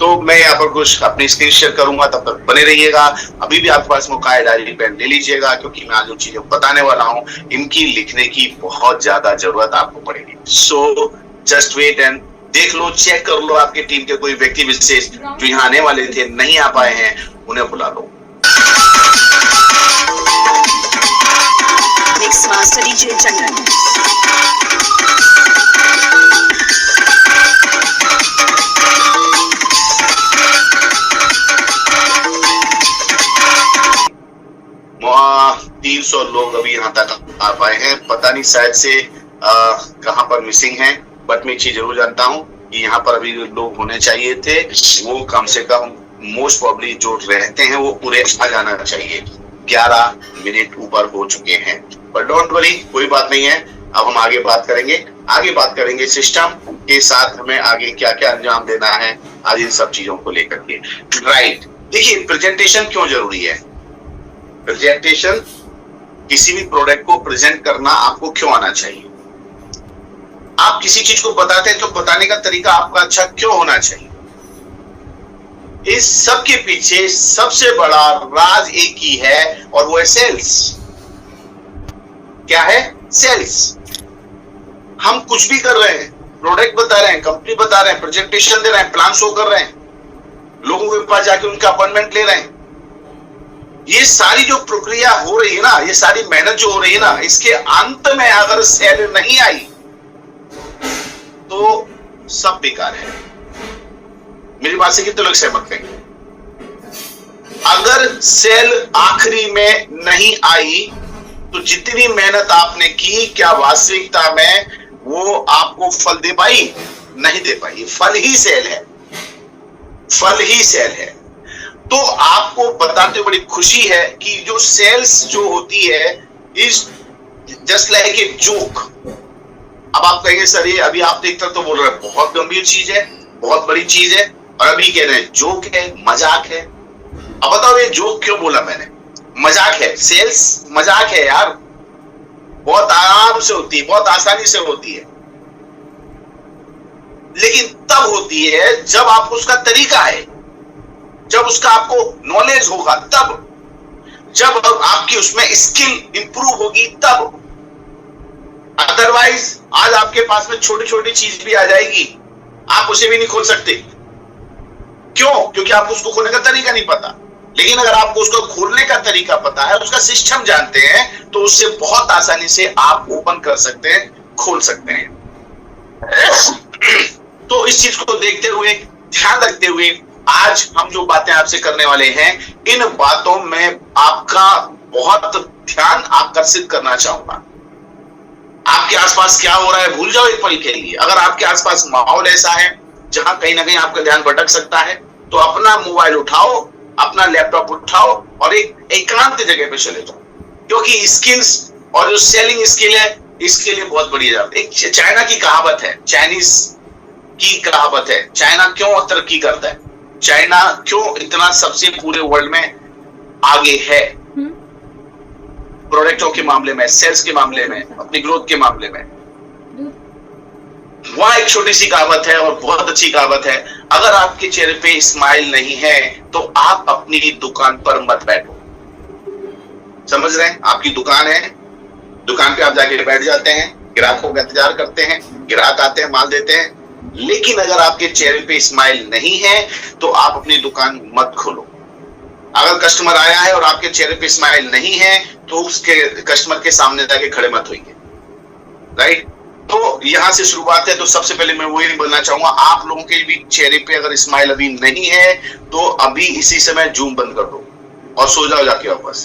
तो मैं यहाँ पर कुछ अपनी स्क्रीन शेयर करूंगा, तब तक बने रहिएगा। अभी भी आपके पास मौका है, डायरी पेन ले लीजिएगा, क्योंकि मैं आज जो चीजें बताने वाला हूँ इनकी लिखने की बहुत ज्यादा जरूरत आपको पड़ेगी। सो जस्ट वेट एंड देख लो, चेक कर लो, आपके टीम के कोई व्यक्ति विशेष जो यहाँ आने वाले थे नहीं आ पाए हैं, उन्हें बुला लो। मास्टर डीजे चंदन। तीन 300 लोग अभी यहाँ तक आ पाए हैं। पता नहीं शायद से कहाँ पर मिसिंग है, बट मैं एक चीज जरूर जानता हूँ कि यहाँ पर अभी लोग होने चाहिए थे, वो कम से कम मोस्ट प्रॉब्ली जो रहते हैं वो पूरे आ जाना चाहिए। 11 मिनट ऊपर हो चुके हैं, पर डोंट वरी, कोई बात नहीं है। अब हम आगे बात करेंगे सिस्टम के साथ हमें आगे क्या क्या अंजाम देना है आज इन सब चीजों को लेकर के। राइट, देखिए प्रेजेंटेशन क्यों जरूरी है। प्रेजेंटेशन, किसी भी प्रोडक्ट को प्रेजेंट करना आपको क्यों आना चाहिए। आप किसी चीज को बताते हैं तो बताने का तरीका आपका अच्छा क्यों होना चाहिए। इस सब के पीछे सबसे बड़ा राज एक ही है, और वो है सेल्स। क्या है? सेल्स। हम कुछ भी कर रहे हैं, प्रोडक्ट बता रहे हैं, कंपनी बता रहे हैं, प्रेजेंटेशन दे रहे हैं, प्लान शो कर रहे हैं, लोगों के पास जाके उनका अपॉइंटमेंट ले रहे हैं, ये सारी जो प्रक्रिया हो रही है ना, ये सारी मेहनत जो हो रही है ना, इसके अंत में अगर सेल नहीं आई तो सब बेकार है। मेरी बात से कितने लोग सहमत हैं? अगर सेल आखिरी में नहीं आई तो जितनी मेहनत आपने की, क्या वास्तविकता में वो आपको फल दे पाई? नहीं दे पाई। फल ही सेल है, फल ही सेल है। तो आपको बताते बड़ी खुशी है कि जो सेल्स जो होती है is just like a joke. अब आप कहेंगे सर ये अभी आप देखते तो बोल रहे हैं बहुत गंभीर चीज है, बहुत बड़ी चीज है, और अभी कह रहे हैं जोक है, मजाक है। अब बताओ ये जोक क्यों बोला मैंने? मजाक है, सेल्स मजाक है यार, बहुत आराम से होती है, बहुत आसानी से होती है, लेकिन तब होती है जब आपको उसका तरीका है, जब उसका आपको नॉलेज होगा, तब जब आपकी उसमें स्किल इंप्रूव होगी तब। अदरवाइज आज आपके पास में छोटी छोटी चीज भी आ जाएगी, आप उसे भी नहीं खोल सकते। क्यों? क्योंकि आपको उसको खोलने का तरीका नहीं पता। लेकिन अगर आपको उसको खोलने का तरीका पता है, उसका सिस्टम जानते हैं, तो उससे बहुत आसानी से आप ओपन कर सकते हैं, खोल सकते हैं। तो इस चीज को देखते हुए, ध्यान रखते हुए आज हम जो बातें आपसे करने वाले हैं, इन बातों में आपका बहुत ध्यान आकर्षित करना चाहूंगा। आपके आसपास क्या हो रहा है भूल जाओ एक पल के लिए। अगर आपके आसपास माहौल ऐसा है जहां कहीं ना कहीं आपका ध्यान भटक सकता है, तो अपना मोबाइल उठाओ, अपना लैपटॉप उठाओ और एक एकांत जगह पे चले जाओ, क्योंकि स्किल्स और जो सेलिंग स्किल है इसके लिए बहुत बड़ी जरूरत है। एक चाइना की कहावत है, चाइनीज की कहावत है, चाइना क्यों तरक्की करता है, चाइना क्यों इतना सबसे पूरे वर्ल्ड में आगे है प्रोडक्टों के मामले में, सेल्स के मामले में, अपनी ग्रोथ के मामले में। वहां एक छोटी सी कहावत है और बहुत अच्छी कहावत है, अगर आपके चेहरे पे स्माइल नहीं है तो आप अपनी दुकान पर मत बैठो। समझ रहे हैं? आपकी दुकान है, दुकान पे आप जाके बैठ जाते हैं, ग्राहकों का इंतजार करते हैं, ग्राहक आते हैं, माल देते हैं, लेकिन अगर आपके चेहरे पे स्माइल नहीं है तो आप अपनी दुकान मत खोलो। अगर कस्टमर आया है और आपके चेहरे पे स्माइल नहीं है तो उसके कस्टमर के सामने जाके खड़े मत होइए। राइट? तो यहां से शुरुआत है। तो सबसे पहले मैं वही बोलना चाहूंगा, आप लोगों के भी चेहरे पे अगर स्माइल अभी नहीं है तो अभी इसी समय जूम बंद कर दो और सो जाओ जाके वापस।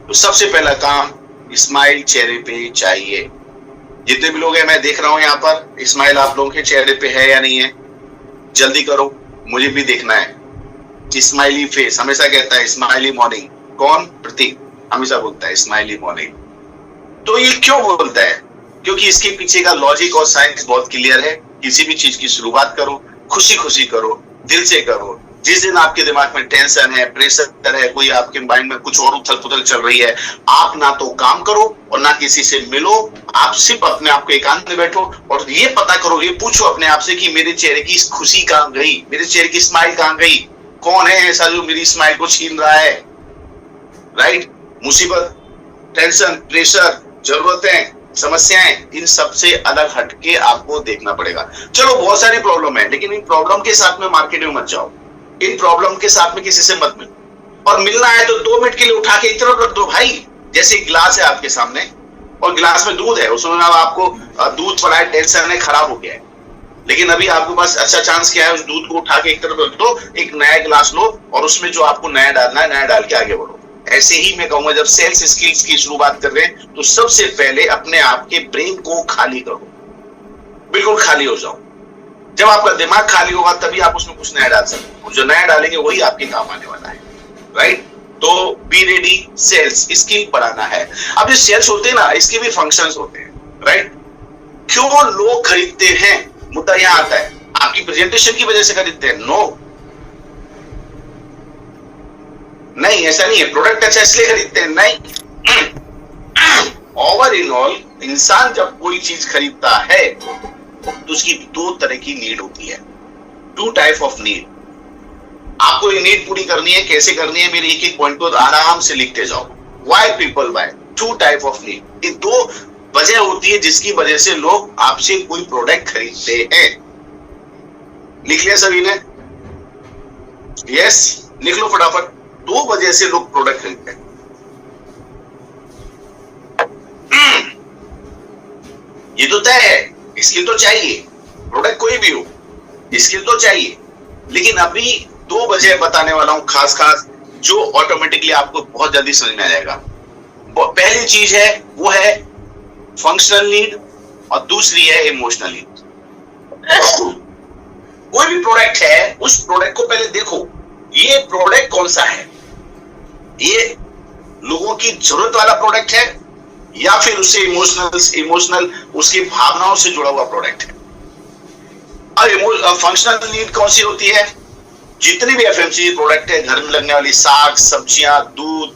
तो सबसे पहला काम, स्माइल चेहरे पे चाहिए। जितने भी लोग हैं, मैं देख रहा हूं यहाँ पर, स्माइल आप लोगों के चेहरे पे है या नहीं है? जल्दी करो, मुझे भी देखना है। स्माइली फेस हमेशा कहता है स्माइली मॉर्निंग। कौन? प्रतीक हमेशा बोलता है स्माइली मॉर्निंग। तो ये क्यों बोलता है? क्योंकि इसके पीछे का लॉजिक और साइंस बहुत क्लियर है। किसी भी चीज की शुरुआत करो, खुशी खुशी करो, दिल से करो, जिस दिन आपके दिमाग में टेंशन है, प्रेशर है, कोई आपके माइंड में कुछ और उथल पुथल चल रही है, आप ना तो काम करो और ना किसी से मिलो। आप सिर्फ अपने आप को एकांत में बैठो और ये पता करो, ये पूछो अपने आप से कि मेरे चेहरे की खुशी कहां गई, मेरे चेहरे की स्माइल कहां गई, कौन है ऐसा जो मेरी स्माइल को छीन रहा है। राइट? मुसीबत, टेंशन, प्रेशर, जरूरतें, समस्याएं, इन सब से अलग हटके आपको देखना पड़ेगा। चलो बहुत सारी प्रॉब्लम है, लेकिन इन प्रॉब्लम के साथ में मार्केट में मत जाओ, इन प्रॉब्लम के साथ में किसी से मत मिलो। और मिलना है तो 2 मिनट के लिए उठा के एक तरफ रख दो भाई। जैसे गिलास है आपके सामने और गिलास में दूध है, उसमें आपको दूध पड़ा है, टेंशन है, खराब हो गया है, लेकिन अभी आपके पास अच्छा चांस क्या है, उस दूध को उठा के एक तरफ रख दो, एक नया गिलास लो और उसमें जो आपको नया डालना है, नया डाल के आगे बढ़ो। ऐसे ही मैं कहूंगा, जब सेल्स स्किल्स की शुरुआत कर रहे हैं तो सबसे पहले अपने आप के ब्रेन को खाली करो, बिल्कुल खाली हो जाओ। जब आपका दिमाग खाली होगा तभी आप उसमें कुछ नया डाल सकते हो, जो नया डालेंगे वही आपके काम आने वाला है। राइट? तो बी रेडी, सेल्स स्किल बढ़ाना है। अब ये सेल्स होते हैं ना, इसके भी फंक्शंस होते हैं। राइट? क्यों लोग खरीदते हैं, मुद्दा यहां आता है। आपकी प्रेजेंटेशन की वजह से खरीदते हैं? नो, नहीं, ऐसा नहीं है। प्रोडक्ट अच्छा इसलिए खरीदते हैं? नहीं। ओवर इन ऑल, इंसान जब कोई चीज खरीदता है तो उसकी 2 तरह की नीड होती है, 2 टाइप ऑफ नीड। आपको ये नीड पूरी करनी है, कैसे करनी है, मेरे एक एक पॉइंट को आराम से लिखते जाओ। Why people buy, 2 type of need. ये 2 वजह होती है जिसकी वजह से लोग आपसे कोई प्रोडक्ट खरीदते हैं। लिख लिया सभी ने? यस, लिख लो फटाफट। 2 वजह से लोग प्रोडक्ट खरीदते हैं। ये तो तय है, स्किल तो चाहिए, प्रोडक्ट कोई भी हो, स्किल तो चाहिए। लेकिन अभी 2 वजह बताने वाला हूं खास जो ऑटोमेटिकली आपको बहुत जल्दी समझ में आ जाएगा। पहली चीज है वो है फंक्शनल नीड और दूसरी है इमोशनल नीड। कोई भी प्रोडक्ट है, उस प्रोडक्ट को पहले देखो, ये प्रोडक्ट कौन सा है, ये लोगों की जरूरत वाला प्रोडक्ट है या फिर उससे इमोशनल उसकी भावनाओं से जुड़ा हुआ प्रोडक्ट है। और फंक्शनल नीड कौन सी होती है? जितनी भी एफएमसीजी प्रोडक्ट है, घर में लगने वाली साग सब्जियां, दूध,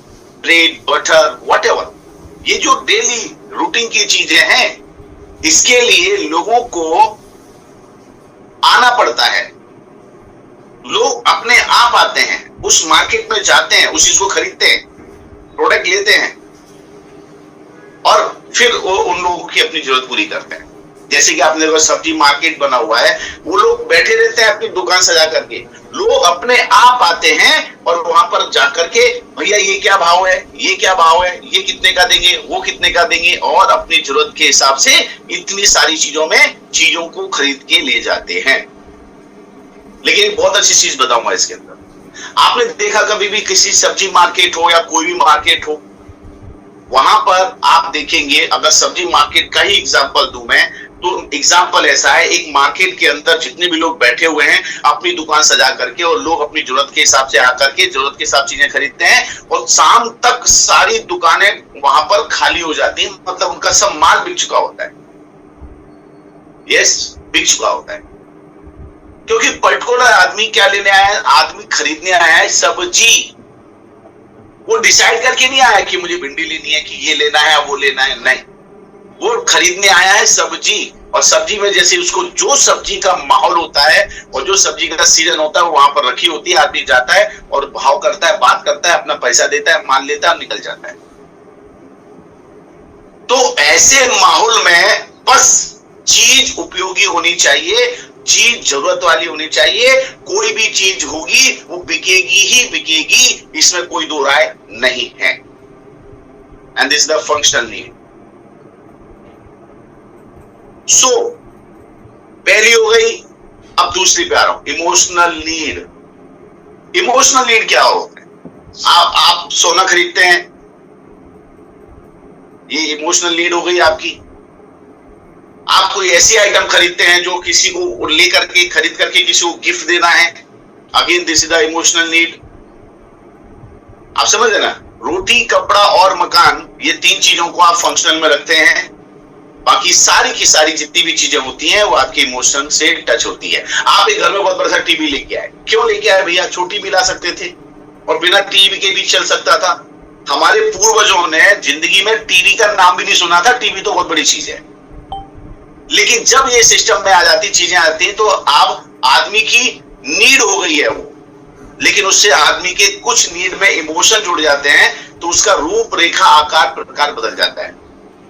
ब्रेड, बटर, व्हाटएवर, ये जो डेली रूटीन की चीजें हैं, इसके लिए लोगों को आना पड़ता है। लोग अपने आप आते हैं, उस मार्केट में जाते हैं, उस चीज को खरीदते हैं, प्रोडक्ट लेते हैं और फिर वो उन लोगों की अपनी जरूरत पूरी करते हैं। जैसे कि आपने देखा सब्जी मार्केट बना हुआ है, वो लोग बैठे रहते हैं अपनी दुकान सजा करके, लोग अपने आप आते हैं और वहां पर जाकर के, भैया ये क्या भाव है, ये क्या भाव है, ये कितने का देंगे, वो कितने का देंगे, और अपनी जरूरत के हिसाब से इतनी सारी चीजों को खरीद के ले जाते हैं। लेकिन एक बहुत अच्छी चीज बताऊंगा इसके अंदर, आपने देखा कभी भी किसी सब्जी मार्केट हो या कोई भी मार्केट हो, वहां पर आप देखेंगे, अगर सब्जी मार्केट का ही एग्जांपल दूं मैं, तो एग्जांपल ऐसा है, एक मार्केट के अंदर जितने भी लोग बैठे हुए हैं अपनी दुकान सजा करके, और लोग अपनी जरूरत के हिसाब से आकर के जरूरत के हिसाब चीजें खरीदते हैं, और शाम तक सारी दुकानें वहां पर खाली हो जाती हैं, मतलब उनका सब माल बिक चुका होता है। यस, बिक चुका होता है, क्योंकि पर्टिकुलर आदमी क्या लेने आया है, आदमी खरीदने आया है सब्जी। वो डिसाइड करके नहीं आया कि मुझे भिंडी लेनी है, कि ये लेना है, वो लेना है, नहीं, वो खरीदने आया है सब्जी। और सब्जी में जैसे उसको जो सब्जी का माहौल होता है और जो सब्जी का सीजन होता है वो वहां पर रखी होती है, आदमी जाता है और भाव करता है, बात करता है, अपना पैसा देता है, माल लेता है और निकल जाता है। तो ऐसे माहौल में बस चीज उपयोगी होनी चाहिए, चीज जरूरत वाली होनी चाहिए, कोई भी चीज होगी वो बिकेगी ही बिकेगी, इसमें कोई दो राय नहीं है। And this is the functional need. So पहली हो गई, अब दूसरी पे आ रहा हूं, इमोशनल नीड। इमोशनल नीड क्या होता है? आप सोना खरीदते हैं, ये इमोशनल नीड हो गई आपकी। आप कोई ऐसी आइटम खरीदते हैं जो किसी को लेकर के, खरीद करके किसी को गिफ्ट देना है, again this is the emotional need. आप समझ रहे ना? रोटी, कपड़ा और मकान, ये 3 चीजों को आप फंक्शनल में रखते हैं, बाकी सारी की सारी जितनी भी चीजें होती हैं वो आपके इमोशन से टच होती है। आप एक घर में बहुत बड़ा सा टीवी लेके आए, क्यों लेके आए भैया? छोटी भी ला सकते थे और बिना टीवी के भी चल सकता था। हमारे पूर्वजों ने जिंदगी में टीवी का नाम भी नहीं सुना था। टीवी तो बहुत बड़ी चीज है, लेकिन जब ये सिस्टम में आ जाती, चीजें आती हैं, तो अब आदमी की नीड हो गई है वो, लेकिन उससे आदमी के कुछ नीड में इमोशन जुड़ जाते हैं, तो उसका रूप रेखा आकार प्रकार बदल जाता है।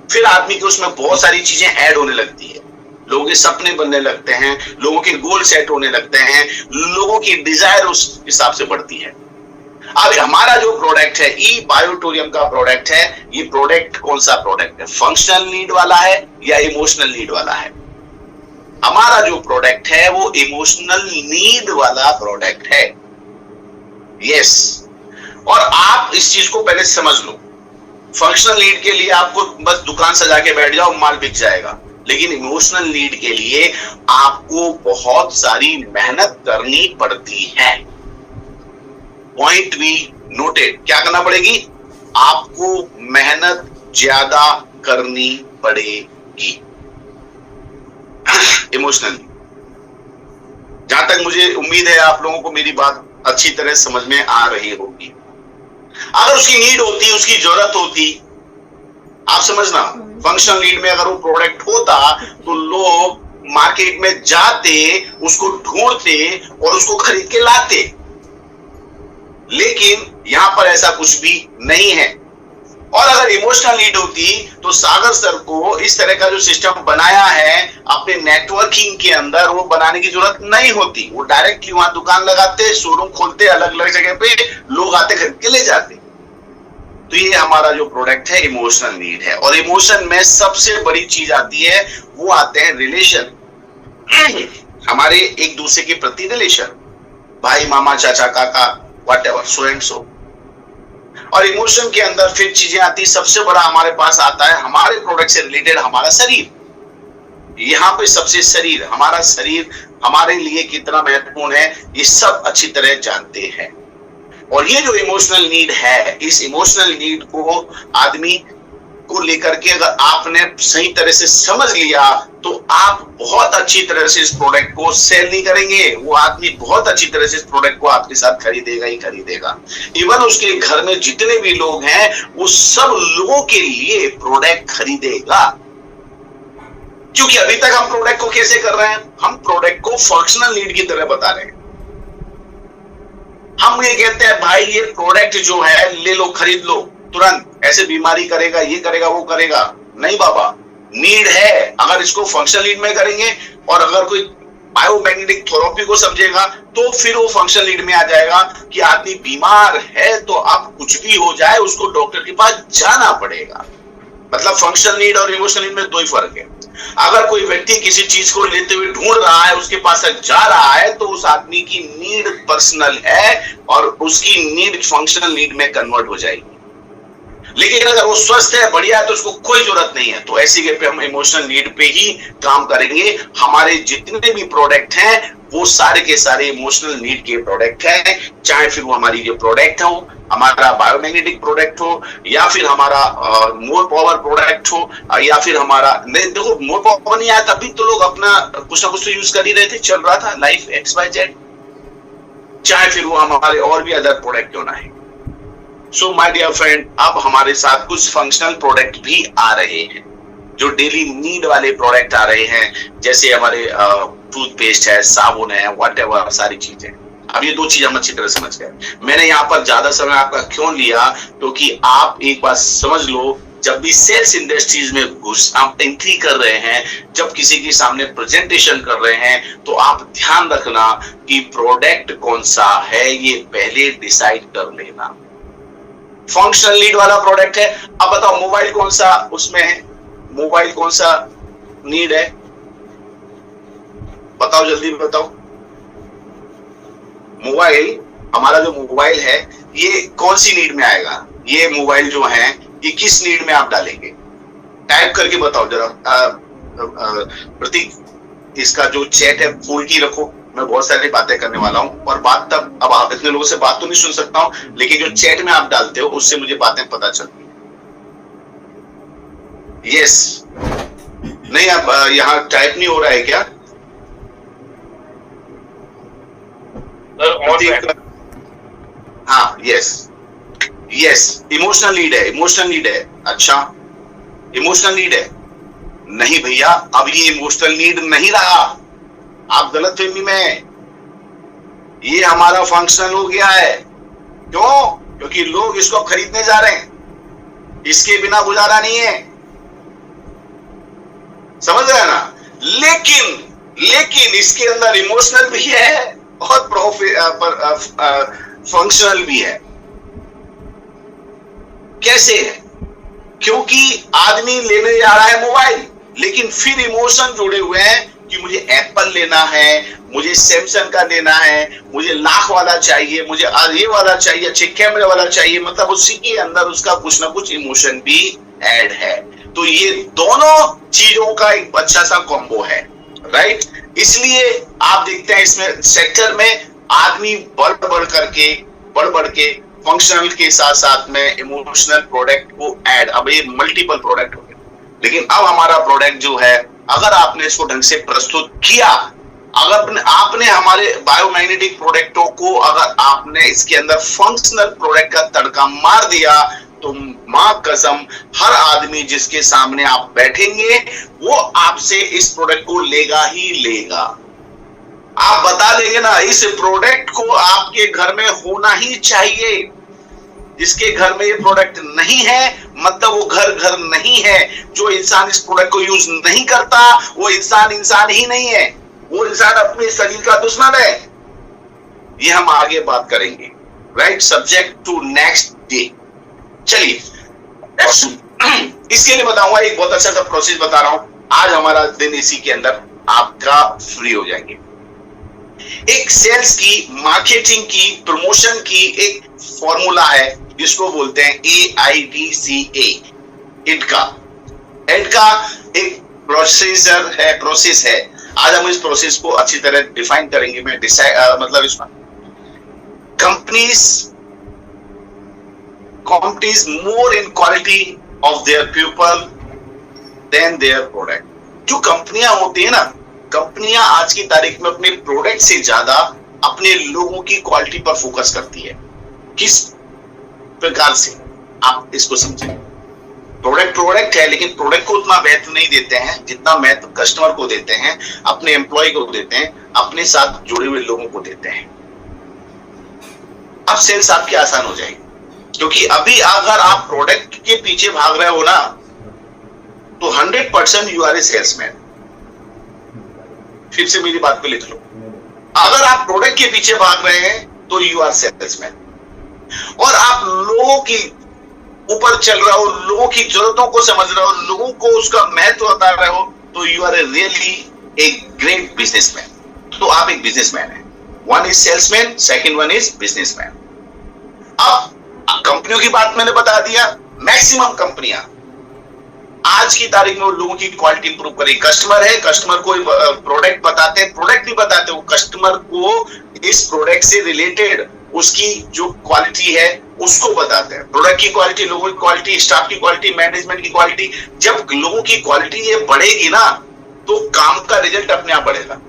फिर आदमी के उसमें बहुत सारी चीजें ऐड होने लगती है, लोगों के सपने बनने लगते हैं, लोगों के गोल सेट होने लगते हैं, लोगों की डिजायर उस हिसाब से बढ़ती है। अब हमारा जो प्रोडक्ट है ई बायोटोरियम का प्रोडक्ट है, ये प्रोडक्ट कौन सा प्रोडक्ट है? फंक्शनल नीड वाला है या इमोशनल नीड वाला है? हमारा जो प्रोडक्ट है वो इमोशनल नीड वाला प्रोडक्ट है। यस, और आप इस चीज को पहले समझ लो। फंक्शनल नीड के लिए आपको बस दुकान सजा के बैठ जाओ, माल बिक जाएगा, लेकिन इमोशनल नीड के लिए आपको बहुत सारी मेहनत करनी पड़ती है। पॉइंट बी नोटेड, क्या करना पड़ेगी? आपको मेहनत ज्यादा करनी पड़ेगी इमोशनली। जहां तक मुझे उम्मीद है आप लोगों को मेरी बात अच्छी तरह समझ में आ रही होगी। अगर उसकी नीड होती, उसकी जरूरत होती, आप समझना, फंक्शनल नीड में अगर वो प्रोडक्ट होता तो लोग मार्केट में जाते, उसको ढूंढते और उसको खरीद के लाते, लेकिन यहां पर ऐसा कुछ भी नहीं है। और अगर इमोशनल नीड होती तो सागर सर को इस तरह का जो सिस्टम बनाया है अपने नेटवर्किंग के अंदर, वो बनाने की जरूरत नहीं होती। वो डायरेक्टली वहां दुकान लगाते, शोरूम खोलते, अलग अलग जगह पे लोग आते, खरीद के ले जाते। तो ये हमारा जो प्रोडक्ट है इमोशनल नीड है। और इमोशन में सबसे बड़ी चीज आती है, वो आते हैं रिलेशन, हमारे एक दूसरे के प्रति रिलेशन, भाई, मामा, चाचा, काका, व्हाटएवर, सो एंड सो। और इमोशन के अंदर फिर चीजें आती, सबसे बड़ा हमारे पास आता है हमारे प्रोडक्ट से रिलेटेड हमारा शरीर। यहाँ पे सबसे शरीर, हमारा शरीर हमारे लिए कितना महत्वपूर्ण है, ये सब अच्छी तरह जानते हैं। और ये जो इमोशनल नीड है, इस इमोशनल नीड को आदमी को लेकर के अगर आपने सही तरह से समझ लिया तो आप बहुत अच्छी तरह से इस प्रोडक्ट को सेल नहीं करेंगे, वो आदमी बहुत अच्छी तरह से इस प्रोडक्ट को आपके साथ खरीदेगा ही खरीदेगा। इवन उसके घर में जितने भी लोग हैं वो सब लोगों के लिए प्रोडक्ट खरीदेगा। क्योंकि अभी तक हम प्रोडक्ट को कैसे कर रहे हैं? हम प्रोडक्ट को फंक्शनल नीड की तरह बता रहे हैं। हम ये कहते हैं भाई ये प्रोडक्ट जो है ले लो, खरीद लो तुरंत, ऐसे बीमारी करेगा, ये करेगा, वो करेगा। नहीं बाबा, नीड है। अगर इसको फंक्शनल नीड में करेंगे और अगर कोई बायोमैग्नेटिक थेरेपी को समझेगा तो फिर वो फंक्शनल नीड में आ जाएगा कि आदमी बीमार है तो अब कुछ भी हो जाए उसको डॉक्टर के पास जाना पड़ेगा। मतलब फंक्शनल नीड और इमोशनल नीड में दो ही फर्क है। अगर कोई व्यक्ति किसी चीज को लेते हुए ढूंढ रहा है, उसके पास जा रहा है, तो उस आदमी की नीड पर्सनल है और उसकी नीड फंक्शनल नीड में कन्वर्ट हो जाएगी। लेकिन अगर वो स्वस्थ है, बढ़िया है, तो उसको कोई जरूरत नहीं है, तो ऐसी जगह पे हम इमोशनल नीड पे ही काम करेंगे। हमारे जितने भी प्रोडक्ट हैं वो सारे के सारे इमोशनल नीड के प्रोडक्ट हैं, चाहे फिर वो हमारी जो प्रोडक्ट हो, हमारा बायोमैग्नेटिक प्रोडक्ट हो, या फिर हमारा मोर पावर प्रोडक्ट हो, या फिर हमारा, देखो मोर पावर नहीं आया तभी तो लोग अपना कुछ ना कुछ तो यूज कर ही रहे थे, चल रहा था लाइफ XYZ, चाहे फिर वो हमारे और भी अदर प्रोडक्ट क्यों ना है। सो माय डियर फ्रेंड, अब हमारे साथ कुछ फंक्शनल प्रोडक्ट भी आ रहे हैं, जो डेली नीड वाले प्रोडक्ट आ रहे हैं, जैसे हमारे टूथपेस्ट है, साबुन है, व्हाटएवर, सारी चीजें। अब ये दो चीज हम अच्छी तरह समझ गए। मैंने यहाँ पर ज्यादा समय आपका क्यों लिया, क्योंकि आप एक बात समझ लो, जब भी सेल्स इंडस्ट्रीज में आप एंट्री कर रहे हैं, जब किसी के सामने प्रेजेंटेशन कर रहे हैं, तो आप ध्यान रखना कि प्रोडक्ट कौन सा है ये पहले डिसाइड कर लेना। फंक्शनल नीड वाला प्रोडक्ट है। अब बताओ मोबाइल कौन सा उसमें है, मोबाइल कौन सा नीड है, बताओ जल्दी बताओ। मोबाइल, हमारा जो मोबाइल है ये कौन सी नीड में आएगा? ये मोबाइल जो है ये किस नीड में आप डालेंगे? टाइप करके बताओ जरा। प्रतीक, इसका जो चैट है खोल के रखो, मैं बहुत सारी बातें करने वाला हूं। और बात तब, अब आप इतने लोगों से बात तो नहीं सुन सकता हूं, लेकिन जो चैट में आप डालते हो उससे मुझे बातें पता चलती है। यस, नहीं, अब यहाँ टाइप नहीं हो रहा है क्या? हाँ, यस यस, इमोशनल नीड है, इमोशनल नीड है। अच्छा, इमोशनल नीड है? नहीं भैया, अब ये इमोशनल नीड नहीं रहा, आप गलत फहमी में हैं। ये हमारा फंक्शनल हो गया है। क्यों? क्योंकि लोग इसको खरीदने जा रहे हैं, इसके बिना गुजारा नहीं है। समझ रहे हैं ना? लेकिन इसके अंदर इमोशनल भी है और फंक्शनल भी है। कैसे है? क्योंकि आदमी लेने जा रहा है मोबाइल, लेकिन फिर इमोशन जुड़े हुए हैं कि मुझे एप्पल लेना है, मुझे सैमसंग का लेना है, मुझे लाख वाला चाहिए, मुझे ये वाला चाहिए, अच्छे कैमरे वाला चाहिए। मतलब उसी के अंदर उसका कुछ ना कुछ इमोशन भी ऐड है। तो ये दोनों चीजों का एक अच्छा सा कॉम्बो है, राइट? इसलिए आप देखते हैं इसमें सेक्टर में आदमी बढ़ के फंक्शनल के साथ साथ में इमोशनल प्रोडक्ट को ऐड, अब ये मल्टीपल प्रोडक्ट हो गए। लेकिन अब हमारा प्रोडक्ट जो है, अगर आपने इसको ढंग से प्रस्तुत किया, अगर आपने हमारे बायोमैग्नेटिक प्रोडक्टों को, अगर आपने इसके अंदर फंक्शनल प्रोडक्ट का तड़का मार दिया, तो मां कसम हर आदमी जिसके सामने आप बैठेंगे वो आपसे इस प्रोडक्ट को लेगा ही लेगा। आप बता देंगे ना, इस प्रोडक्ट को आपके घर में होना ही चाहिए। जिसके घर में ये प्रोडक्ट नहीं है, मतलब वो घर नहीं है। जो इंसान इस प्रोडक्ट को यूज नहीं करता, वो इंसान ही नहीं है, वो इंसान अपने शरीर का दुश्मन है। ये हम आगे बात करेंगे, right? Subject to next day. चलिए, इसके लिए बताऊंगा, एक बहुत अच्छा सा प्रोसेस बता रहा हूं। आज हमारा दिन इसी के अंदर आपका फ्री हो जाएंगे। एक सेल्स की, मार्केटिंग की, प्रमोशन की एक फॉर्मूला है जिसको बोलते हैं AIDCA, इडका एक प्रोसेस है। आज हम इस प्रोसेस को अच्छी तरह डिफाइन करेंगे। मैं मतलब इसमें companies more in quality of their people than their product। जो कंपनियां होती है ना, कंपनियां आज की तारीख में अपने प्रोडक्ट से ज्यादा अपने लोगों की क्वालिटी पर फोकस करती है। किस प्रकार से आप इसको समझें? प्रोडक्ट है, लेकिन प्रोडक्ट को उतना महत्व नहीं देते हैं जितना महत्व कस्टमर को देते हैं, अपने एम्प्लॉय को देते हैं, अपने साथ जुड़े हुए लोगों को देते हैं। अब सेल्स आपकी आसान हो जाएगी, क्योंकि अभी अगर आप प्रोडक्ट के पीछे भाग रहे हो ना, तो 100% यू आर ए सेल्समैन। फिर से मेरी बात को लिख लो, अगर आप प्रोडक्ट के पीछे भाग रहे हैं तो यू आर सेल्समैन, और आप लोगों की ऊपर चल रहे हो, लोगों की जरूरतों को समझ रहे हो, लोगों को उसका महत्व बता रहे हो, तो you are a really a great businessman. तो आप एक बिजनेसमैन है। One is salesman, second one is businessman. अब कंपनियों की बात मैंने बता दिया। मैक्सिमम कंपनियां आज की तारीख में लोगों की क्वालिटी इंप्रूव करें। कस्टमर है, कस्टमर को प्रोडक्ट बताते हैं, प्रोडक्ट नहीं बताते, वो कस्टमर को इस प्रोडक्ट से रिलेटेड उसकी जो क्वालिटी है उसको बताते हैं। प्रोडक्ट की क्वालिटी, लोगों की क्वालिटी, स्टाफ की क्वालिटी, मैनेजमेंट की क्वालिटी। जब लोगों की क्वालिटी ये बढ़ेगी ना, तो काम का रिजल्ट अपने आप बढ़ेगा।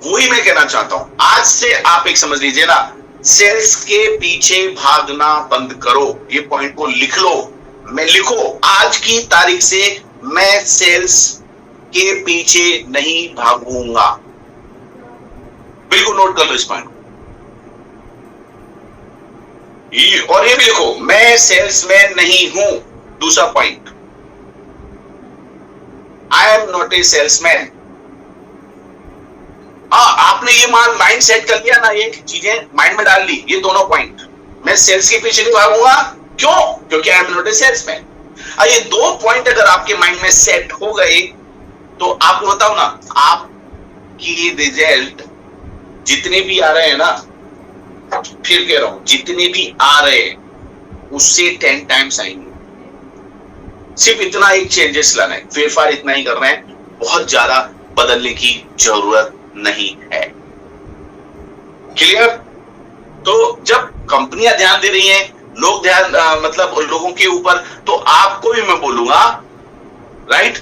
वही मैं कहना चाहता हूं। आज से आप एक समझ लीजिए ना, सेल्स के पीछे भागना बंद करो। ये पॉइंट को लिख लो, मैं लिखो, आज की तारीख से मैं सेल्स के पीछे नहीं भागूंगा। बिल्कुल नोट कर लो इस पॉइंट। और ये भी लिखो, मैं सेल्समैन नहीं हूं। दूसरा point, I am not a salesman. आपने ये माइंड सेट कर लिया ना, ये चीजें माइंड में डाल ली, ये दोनों पॉइंट। मैं सेल्स के पीछे नहीं भागूंगा। क्यों? क्योंकि I am not a salesman. ये दो पॉइंट अगर आपके माइंड में सेट हो गए, तो आपको बताओ ना, आपकी रिजल्ट जितने भी आ रहे हैं ना, फिर कह रहा हूं, जितने भी आ रहे हैं उससे 10 टाइम्स आएंगे। सिर्फ इतना एक चेंजेस लाना है, फेरफार इतना ही करना है, बहुत ज्यादा बदलने की जरूरत नहीं है। क्लियर? तो जब कंपनियां ध्यान दे रही हैं, लोग ध्यान मतलब लोगों के ऊपर, तो आपको भी मैं बोलूंगा, राइट,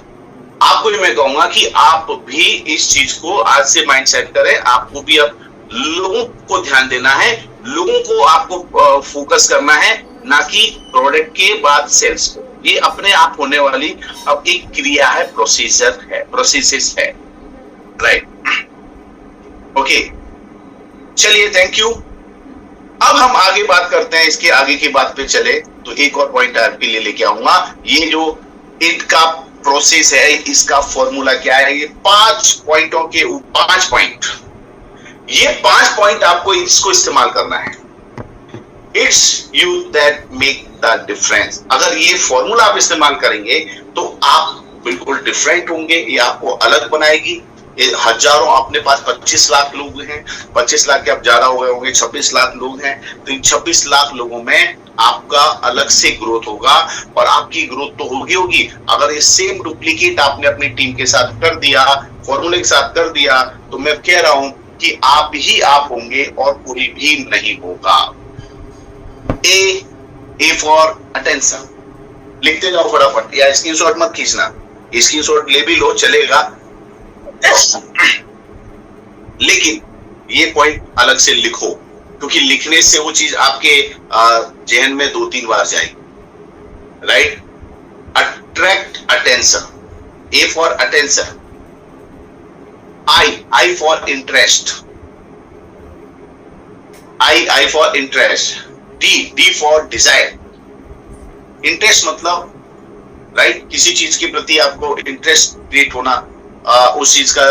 आपको भी मैं कहूंगा कि आप भी इस चीज को आज से माइंड सेट करें। आपको भी अब लोगों को ध्यान देना है, लोगों को आपको फोकस करना है, ना कि प्रोडक्ट के बाद सेल्स को। ये अपने आप होने वाली अब एक क्रिया है, प्रोसेस है, राइट? ओके, चलिए, थैंक यू। अब हम आगे बात करते हैं, इसके आगे की बात पे चले तो एक और पॉइंट आपके लिए लेके आऊंगा। ये जो इट का प्रोसेस है, इसका फॉर्मूला क्या है? ये 5 पॉइंटों के 5 पॉइंट, ये 5 पॉइंट आपको इसको इस्तेमाल करना है। It's you that make the difference. अगर ये फॉर्मूला आप इस्तेमाल करेंगे तो आप बिल्कुल डिफरेंट होंगे, ये आपको अलग बनाएगी। ये हजारों, अपने पास 25 लाख लोग हैं, 25 लाख के अब ज्यादा हो गए होंगे, 26 लाख लोग हैं, तो इन 26 लाख लोगों में आपका अलग से ग्रोथ होगा। और आपकी ग्रोथ तो होगी। अगर ये सेम डुप्लीकेट आपने अपनी टीम के साथ कर दिया, फॉर्मूले के साथ कर दिया, तो मैं कह रहा हूं कि आप ही आप होंगे और कोई भी नहीं होगा। ए फॉर अटेंशन, लिखते जाओ फटाफट, या स्क्रीनशॉट मत खींचना, स्क्रीनशॉट ले भी लो चलेगा, लेकिन ये पॉइंट अलग से लिखो, क्योंकि लिखने से वो चीज आपके जहन में 2-3 बार जाएगी, right? Attract attention, A for attention. I for interest, I for interest. D for Dzire. Interest मतलब, राइट, किसी चीज के प्रति आपको इंटरेस्ट क्रिएट होना, उस चीज का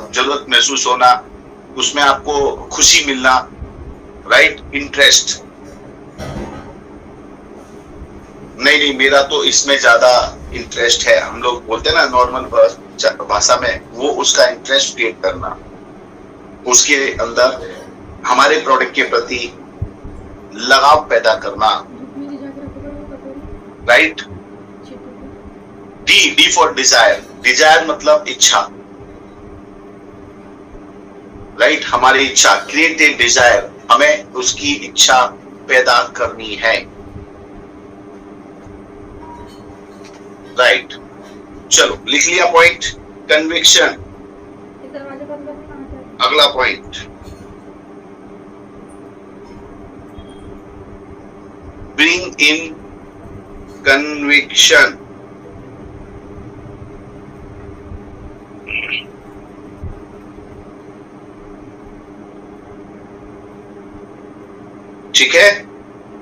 जरूरत महसूस होना, उसमें आपको खुशी मिलना, राइट? इंटरेस्ट। नहीं, मेरा तो इसमें ज्यादा इंटरेस्ट है, हम लोग बोलते हैं ना नॉर्मल भाषा में, वो उसका इंटरेस्ट क्रिएट करना, उसके अंदर हमारे प्रोडक्ट के प्रति लगाव पैदा करना, right? D for desire. Desire मतलब इच्छा, राइट? हमारी इच्छा, क्रिएट ए डिजायर, हमें उसकी इच्छा पैदा करनी है, राइट? चलो, लिख लिया पॉइंट। कन्विक्शन, अगला पॉइंट। Bring in conviction. ठीक है,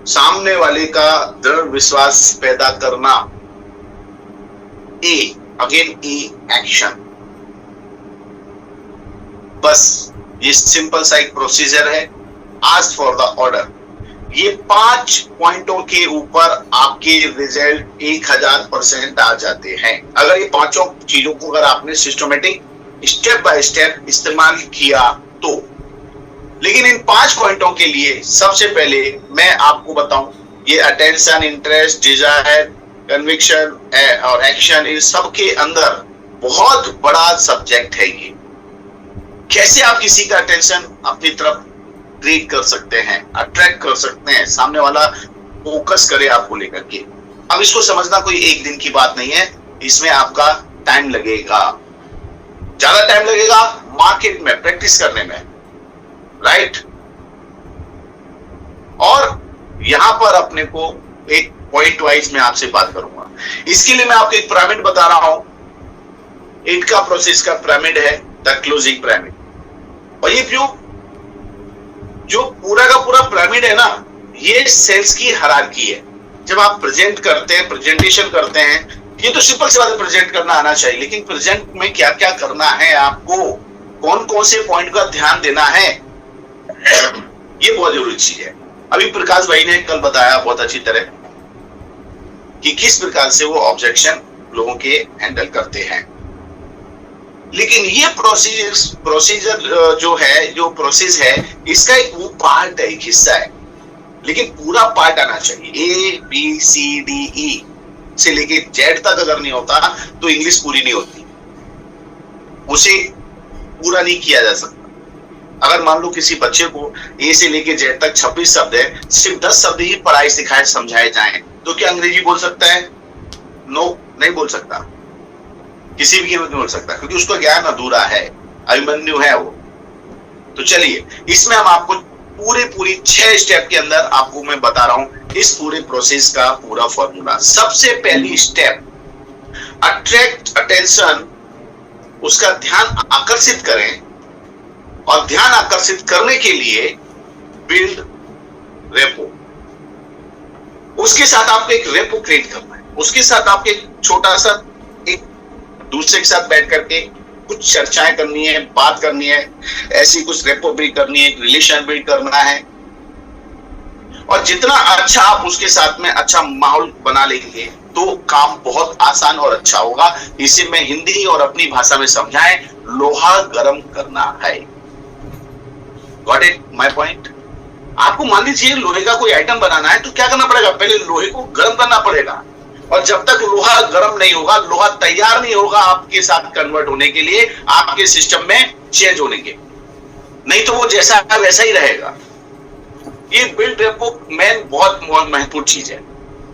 सामने वाले का दृढ़ विश्वास पैदा करना। ए, अगेन ए, एक्शन। बस ये सिंपल सा एक प्रोसीजर है। Ask for the order. ये 5 पॉइंटों के ऊपर आपके रिजल्ट 1000% आ जाते हैं, अगर ये 5 चीजों को अगर आपने सिस्टमेटिक स्टेप बाय स्टेप इस्तेमाल किया तो। लेकिन इन 5 पॉइंटों के लिए सबसे पहले मैं आपको बताऊं, ये अटेंशन, इंटरेस्ट, डिजायर, कन्विक्शन और एक्शन, इन सब के अंदर बहुत बड़ा सब्जेक्ट है। ये कैसे आप किसी का अटेंशन अपनी तरफ क्रिएट कर सकते हैं, अट्रैक्ट कर सकते हैं, सामने वाला फोकस करे आपको लेकर के। अब इसको समझना कोई एक दिन की बात नहीं है, इसमें आपका टाइम लगेगा, ज्यादा टाइम लगेगा मार्केट में प्रैक्टिस करने में, राइट? और यहां पर अपने को एक पॉइंट वाइज में आपसे बात करूंगा। इसके लिए मैं आपको एक पिरामिड बता रहा हूं। इट का प्रोसेस का पिरामिड है द क्लोजिंग पिरामिड। और ये जो पूरा का पूरा पिरामिड है ना, ये सेल्स की हायरार्की है। जब आप प्रेजेंट करते हैं, प्रेजेंटेशन करते हैं, ये तो सिंपल सी बात है, प्रेजेंट करना आना चाहिए, लेकिन प्रेजेंट में क्या क्या करना है आपको, कौन कौन से पॉइंट का ध्यान देना है, ये बहुत जरूरी चीज है। अभी प्रकाश भाई ने कल बताया बहुत अच्छी तरह कि किस प्रकार से वो ऑब्जेक्शन लोगों के हैंडल करते हैं। लेकिन ये प्रोसीजर जो प्रोसेस है, इसका एक वो पार्ट है, एक हिस्सा है, लेकिन पूरा पार्ट आना चाहिए। A B C D E से लेके जेड तक अगर नहीं होता तो इंग्लिश पूरी नहीं होती, उसे पूरा नहीं किया जा सकता। अगर मान लो किसी बच्चे को ए से लेके जेड तक 26 शब्द है, सिर्फ 10 शब्द ही पढ़ाई सिखाए समझाए जाएं, तो क्या अंग्रेजी बोल सकता है? नो, नहीं बोल सकता। किसी भी कीमत में बोल सकता है, क्योंकि उसका ज्ञान अधूरा है, अभिमन्यु है वो। तो चलिए, इसमें हम आपको पूरी 6 स्टेप के अंदर आपको मैं बता रहा हूं इस पूरे प्रोसेस का पूरा फॉर्मूला। सबसे पहली स्टेप, अट्रैक्ट अटेंशन, उसका ध्यान आकर्षित करें, और ध्यान आकर्षित करने के लिए बिल्ड रेपो। उसके साथ आपको एक रेपो क्रिएट करना है, उसके साथ आपको एक छोटा सा एक दूसरे के साथ बैठ करके कुछ चर्चाएं करनी है, बात करनी है, ऐसी कुछ रेपो बिल्ड करनी है, एक रिलेशन बिल्ड करना है। और जितना अच्छा आप उसके साथ में अच्छा माहौल बना लेंगे तो काम बहुत आसान और अच्छा होगा। इसे मैं हिंदी और अपनी भाषा में समझाएं, लोहा गर्म करना है। Got it my point? आपको मान लीजिए लोहे का कोई आइटम बनाना है तो क्या करना पड़ेगा, पहले लोहे को गर्म करना पड़ेगा। और जब तक लोहा गर्म नहीं होगा, लोहा तैयार नहीं होगा आपके साथ कन्वर्ट होने के लिए, आपके सिस्टम में चेंज होने के, नहीं तो वो जैसा है वैसा ही रहेगा। ये बिल्ड रेपो मेन बहुत महत्वपूर्ण चीज है।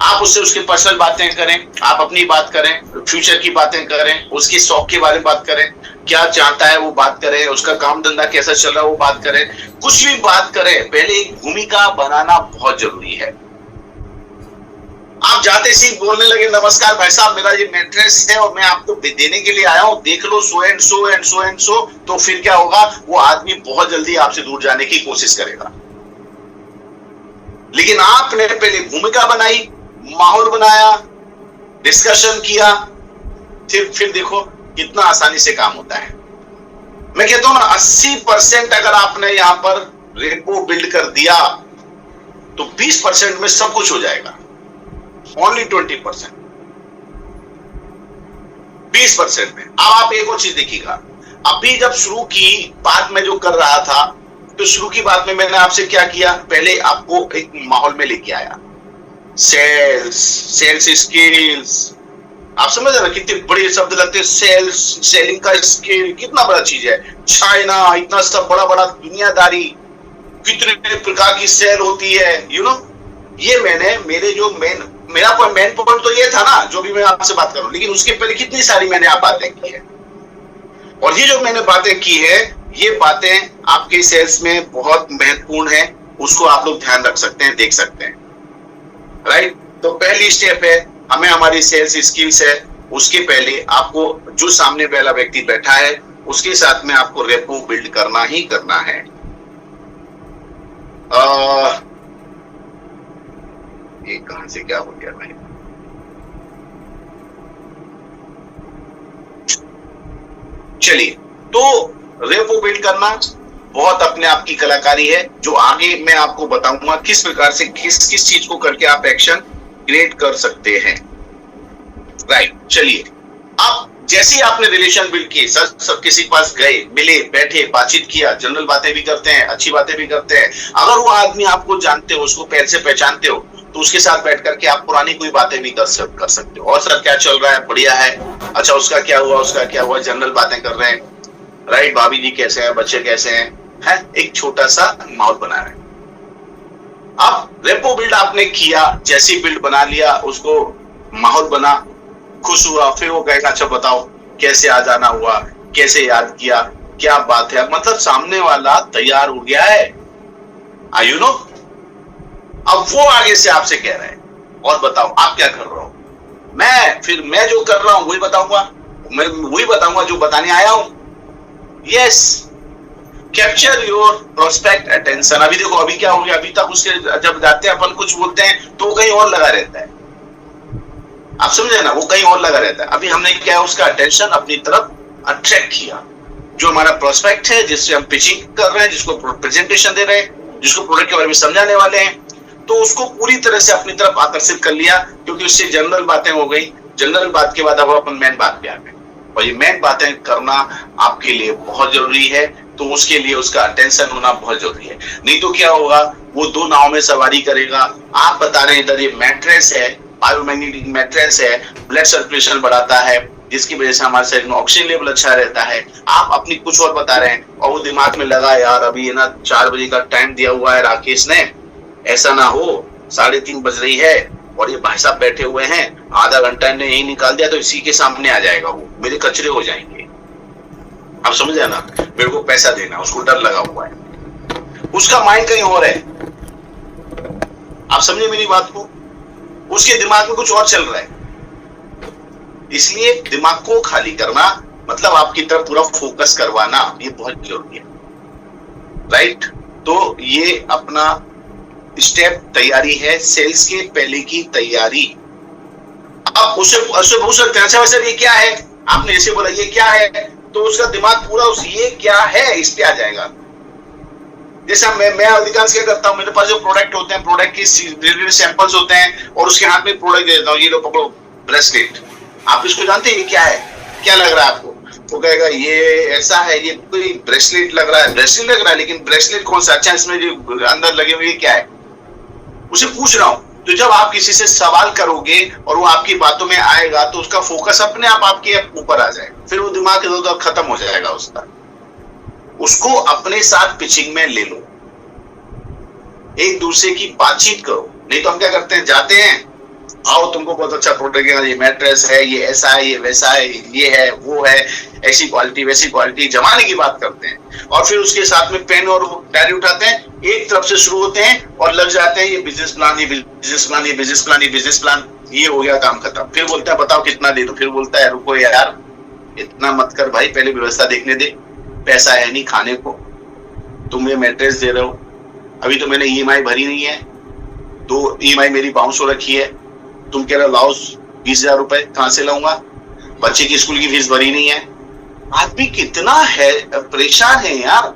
आप उससे उसकी पर्सनल बातें करें, आप अपनी बात करें, फ्यूचर की बातें करें, उसकी शौक के बारे में बात करें, क्या चाहता है वो बात करें, उसका काम धंधा कैसा चल रहा है वो बात करें, कुछ भी बात करें, पहले एक भूमिका बनाना बहुत जरूरी है। आप जाते ही बोलने लगे, नमस्कार भाई साहब, मेरा ये मैट्रेस है और मैं आपको देने के लिए आया हूं, देख लो, so and so and so and so, तो फिर क्या होगा, वो आदमी बहुत जल्दी आपसे दूर जाने की कोशिश करेगा। लेकिन आपने पहले भूमिका बनाई, माहौल बनाया, डिस्कशन किया, फिर देखो कितना आसानी से काम होता है। मैं कहता हूं ना, 80% अगर आपने यहां पर रेपो बिल्ड कर दिया तो 20% में सब कुछ हो जाएगा। ओनली 20%, 20% में। अब आप एक और चीज देखिएगा, अभी जब शुरू की बात में जो कर रहा था, तो शुरू की बात में मैंने आपसे क्या किया, पहले आपको एक माहौल में लेके आया, सेल्स स्किल्स। आप समझ रहे हैं कितने बड़े शब्द लगते हैं, सेल्स, सेलिंग का स्किल कितना बड़ा चीज है, चाइना, इतना सब बड़ा बड़ा दुनियादारी, कितने प्रकार की सेल होती है, यू नो। ये मैंने मेरा मेन पॉइंट तो ये था ना, जो भी मैं आपसे बात करूं, लेकिन उसके पहले कितनी सारी मैंने आप बातें की है। और ये जो मैंने बातें की है, ये बातें आपके सेल्स में बहुत महत्वपूर्ण है, उसको आप लोग ध्यान रख सकते हैं, देख सकते हैं, राइट। तो पहली स्टेप है, हमें हमारी सेल्स स्किल्स है, उसके पहले आपको जो सामने वाला व्यक्ति बैठा है उसके साथ में आपको रेपो बिल्ड करना ही करना है। ये कहां से क्या हो गया भाई, चलिए। तो रेपो बिल्ड करना बहुत अपने आप की कलाकारी है, जो आगे मैं आपको बताऊंगा किस प्रकार से किस चीज को करके आप एक्शन क्रिएट कर सकते हैं, राइट। चलिए, अब जैसे ही आपने रिलेशन बिल्ड किए, सब किसी के पास गए, मिले, बैठे, बातचीत किया, जनरल बातें भी करते हैं, अच्छी बातें भी करते हैं। अगर वो आदमी आपको जानते हो, उसको पैर से पहचानते हो, तो उसके साथ बैठ करके आप पुरानी कोई बातें भी कर सकते हो। और सर क्या चल रहा है, बढ़िया है, अच्छा उसका क्या हुआ, जनरल बातें कर रहे हैं, राइट। भाभी जी कैसे हैं, बच्चे कैसे हैं, एक छोटा सा माहौल बना रहे हैं। अब रेपो बिल्ड आपने किया, जैसी बिल्ड बना लिया, उसको माहौल बना, खुश हुआ, फिर वो कहेगा अच्छा बताओ कैसे आ जाना हुआ, कैसे याद किया, क्या बात है, मतलब सामने वाला तैयार हो गया है, यू नो। अब वो आगे से आपसे कह रहे हैं और बताओ आप क्या कर रहे हो, मैं जो कर रहा हूं वही बताऊंगा, मैं वही बताऊंगा जो बताने आया हूं। Yes, capture your prospect attention. अभी देखो, अभी क्या हो गया, अभी तक उसके जब जाते हैं अपन कुछ बोलते हैं तो वो कहीं और लगा रहता है, आप समझे ना, वो कहीं और लगा रहता है। अभी हमने क्या उसका अटेंशन अपनी तरफ अट्रैक्ट किया, जो हमारा प्रोस्पेक्ट है, जिससे हम पिचिंग कर रहे हैं, जिसको प्रेजेंटेशन दे रहे हैं, जिसको प्रोडक्ट के बारे में समझाने वाले हैं, तो उसको पूरी तरह से अपनी तरफ आकर्षित कर लिया, क्योंकि उससे जनरल बातें हो गई। जनरल बात के बाद अब अपन मेन बात पे आ गए, और ये मेन बातें करना आपके लिए बहुत जरूरी है। तो उसके लिए उसका अटेंशन होना बहुत जरूरी है, नहीं तो क्या होगा, वो दो नाव में सवारी करेगा। आप बता रहे हैं इधर ये मैट्रेस है, बायोमैग्नेटिक मैट्रेस है, ब्लड सर्कुलेशन बढ़ाता है, जिसकी वजह से हमारे शरीर में ऑक्सीजन लेवल अच्छा रहता है। आप अपनी कुछ और बता रहे हैं, और वो दिमाग में लगा, यार अभी है ना 4 बजे का टाइम दिया हुआ है राकेश ने, ऐसा ना हो 3:30 बज रही है, और ये भाई साहब बैठे हुए हैं, आधा घंटा ने यही निकाल दिया तो इसी के सामने आ जाएगा, वो मेरे कचरे हो जाएंगे। आप समझ रहे ना, मेरे को पैसा देना, उसको डर लगा हुआ है, उसका माइंड कहीं और है। आप समझे मेरी बात को, उसके दिमाग में कुछ और चल रहा है। इसलिए दिमाग को खाली करना मतलब आपकी तरफ पूरा फोकस करवाना, ये बहुत जरूरी है, राइट। तो ये अपना स्टेप तैयारी है, सेल्स के पहले की तैयारी। अब उसे पूछ सकते हैं, अच्छा सर ये क्या है, आपने ऐसे बोला ये क्या है, तो उसका दिमाग पूरा उस ये क्या है इस पे आ जाएगा। जैसे मैं अधिकांश क्या करता हूं, मेरे पास जो प्रोडक्ट होते हैं, प्रोडक्ट के सैंपल्स होते हैं और उसके हाथ में प्रोडक्ट दे देता हूं, ये लो पकड़ो ब्रेसलेट, आप इसको जानते हैं ये क्या है, क्या लग रहा है आपको? वो कहेगा ये ऐसा है, ये कोई ब्रेसलेट लग रहा है, ब्रेसलेट लग रहा है, लेकिन ब्रेसलेट कौन सा, अच्छा इसमें जो अंदर लगे हुए क्या है, उसे पूछ रहा हूं। तो जब आप किसी से सवाल करोगे और वो आपकी बातों में आएगा तो उसका फोकस अपने आप आपके ऊपर आ जाएगा, फिर वो दिमाग इधर उधर खत्म हो जाएगा उसका। उसको अपने साथ पिचिंग में ले लो, एक दूसरे की बातचीत करो। नहीं तो हम क्या करते हैं, जाते हैं, आओ तुमको बहुत अच्छा प्रोडक्ट है, ये मैट्रेस है, ये ऐसा है, ये वैसा है, ये है, वो है, ऐसी क्वालिटी वैसी क्वालिटी, जमाने की बात करते हैं। और फिर उसके साथ में पेन और डायरी उठाते हैं, एक तरफ से शुरू होते हैं और लग जाते हैं ये बिजनेस प्लान, ये बिजनेस प्लान, ये बिजनेस प्लान, ये बिजनेस प्लान, ये हो गया काम खत्म। फिर बोलते हैं बताओ कितना दे दो, फिर बोलता है रुको यार इतना मत कर भाई, पहले व्यवस्था देखने दे, पैसा है नहीं खाने को, तुम ये मैट्रेस दे रहे हो, अभी तो मैंने ईएमआई भरी नहीं है, तो ईएमआई मेरी बाउंस हो रखी है, तुम कह रहे हो लाओ 20,000 रुपए, कहां से लाऊंगा, बच्चे की स्कूल की फीस भरी नहीं है। आदमी कितना है परेशान है यार।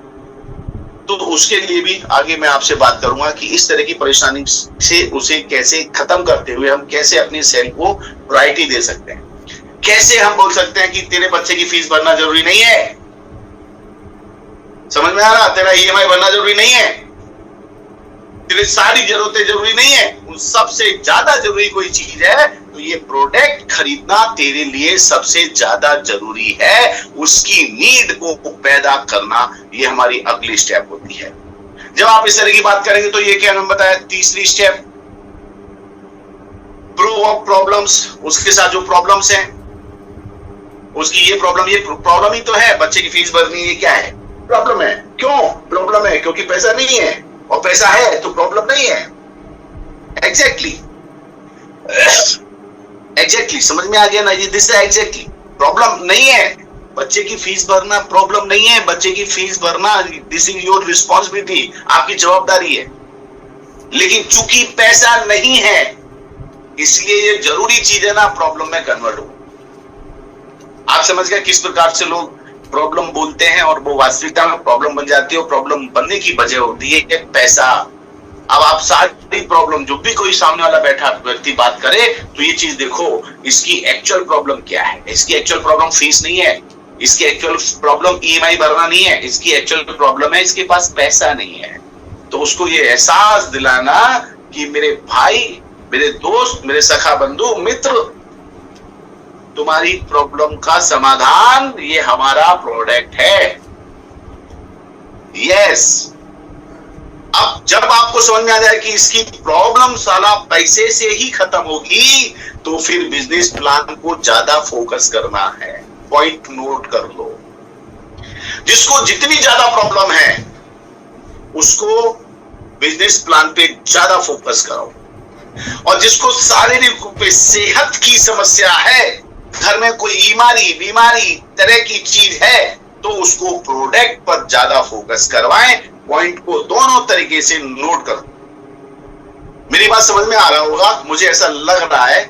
तो उसके लिए भी आगे मैं आपसे बात करूंगा कि इस तरह की परेशानी से उसे कैसे खत्म करते हुए हम कैसे अपनी सेल को प्रायोरिटी दे सकते हैं, कैसे हम बोल सकते हैं कि तेरे बच्चे की फीस भरना जरूरी नहीं है। समझ में आ रहा, तेरा ईएमआई भरना जरूरी नहीं है, तेरी सारी जरूरतें जरूरी नहीं है, उन सबसे ज्यादा जरूरी कोई चीज है तो ये प्रोडक्ट खरीदना तेरे लिए सबसे ज्यादा जरूरी है। उसकी नीड को पैदा करना ये हमारी अगली स्टेप होती है। जब आप इस तरह की बात करेंगे तो ये क्या हम बताया, तीसरी स्टेप प्रूव ऑफ प्रॉब्लम्स। उसके साथ जो प्रॉब्लम्स हैं उसकी ये प्रॉब्लम ही तो है, बच्चे की फीस भरनी, ये क्या है प्रॉब्लम है। क्यों प्रॉब्लम है? क्योंकि पैसा नहीं है, और पैसा है तो प्रॉब्लम नहीं है। एग्जैक्टली समझ में आ गया ना, ये दिस एग्जैक्टली प्रॉब्लम नहीं है, बच्चे की फीस भरना प्रॉब्लम नहीं है, बच्चे की फीस भरना दिस इज योर रिस्पॉन्सिबिलिटी, आपकी जवाबदारी है। लेकिन चूंकि पैसा नहीं है इसलिए ये जरूरी चीज है ना प्रॉब्लम में कन्वर्ट हो। आप समझ गए किस प्रकार से लोग प्रॉब्लम बोलते हैं और वो वास्तविकता में प्रॉब्लम बन जाती है, और प्रॉब्लम बनने की वजह होती है पैसा। अब आप सारी प्रॉब्लम, जो भी कोई सामने वाला बैठा व्यक्ति बात करे तो ये चीज देखो, इसकी एक्चुअल प्रॉब्लम क्या है। इसकी एक्चुअल प्रॉब्लम फीस नहीं है, इसकी एक्चुअल प्रॉब्लम ईएमआई भरना नहीं है, इसकी एक्चुअल प्रॉब्लम है इसके पास पैसा नहीं है। तो उसको ये एहसास दिलाना कि मेरे भाई, मेरे दोस्त, मेरे सखा बंधु मित्र, तुम्हारी प्रॉब्लम का समाधान ये हमारा प्रोडक्ट है। यस। अब जब आपको समझ में आ जाए कि इसकी प्रॉब्लम साला पैसे से ही खत्म होगी तो फिर बिजनेस प्लान को ज्यादा फोकस करना है। पॉइंट नोट कर लो, जिसको जितनी ज्यादा प्रॉब्लम है उसको बिजनेस प्लान पे ज्यादा फोकस करो, और जिसको शारीरिक रूप से सेहत की समस्या है, घर में कोई बीमारी तरह की चीज है, तो उसको प्रोडक्ट पर ज्यादा फोकस करवाएं। पॉइंट को दोनों तरीके से नोट करो। मेरी बात समझ में आ रहा होगा, मुझे ऐसा लग रहा है,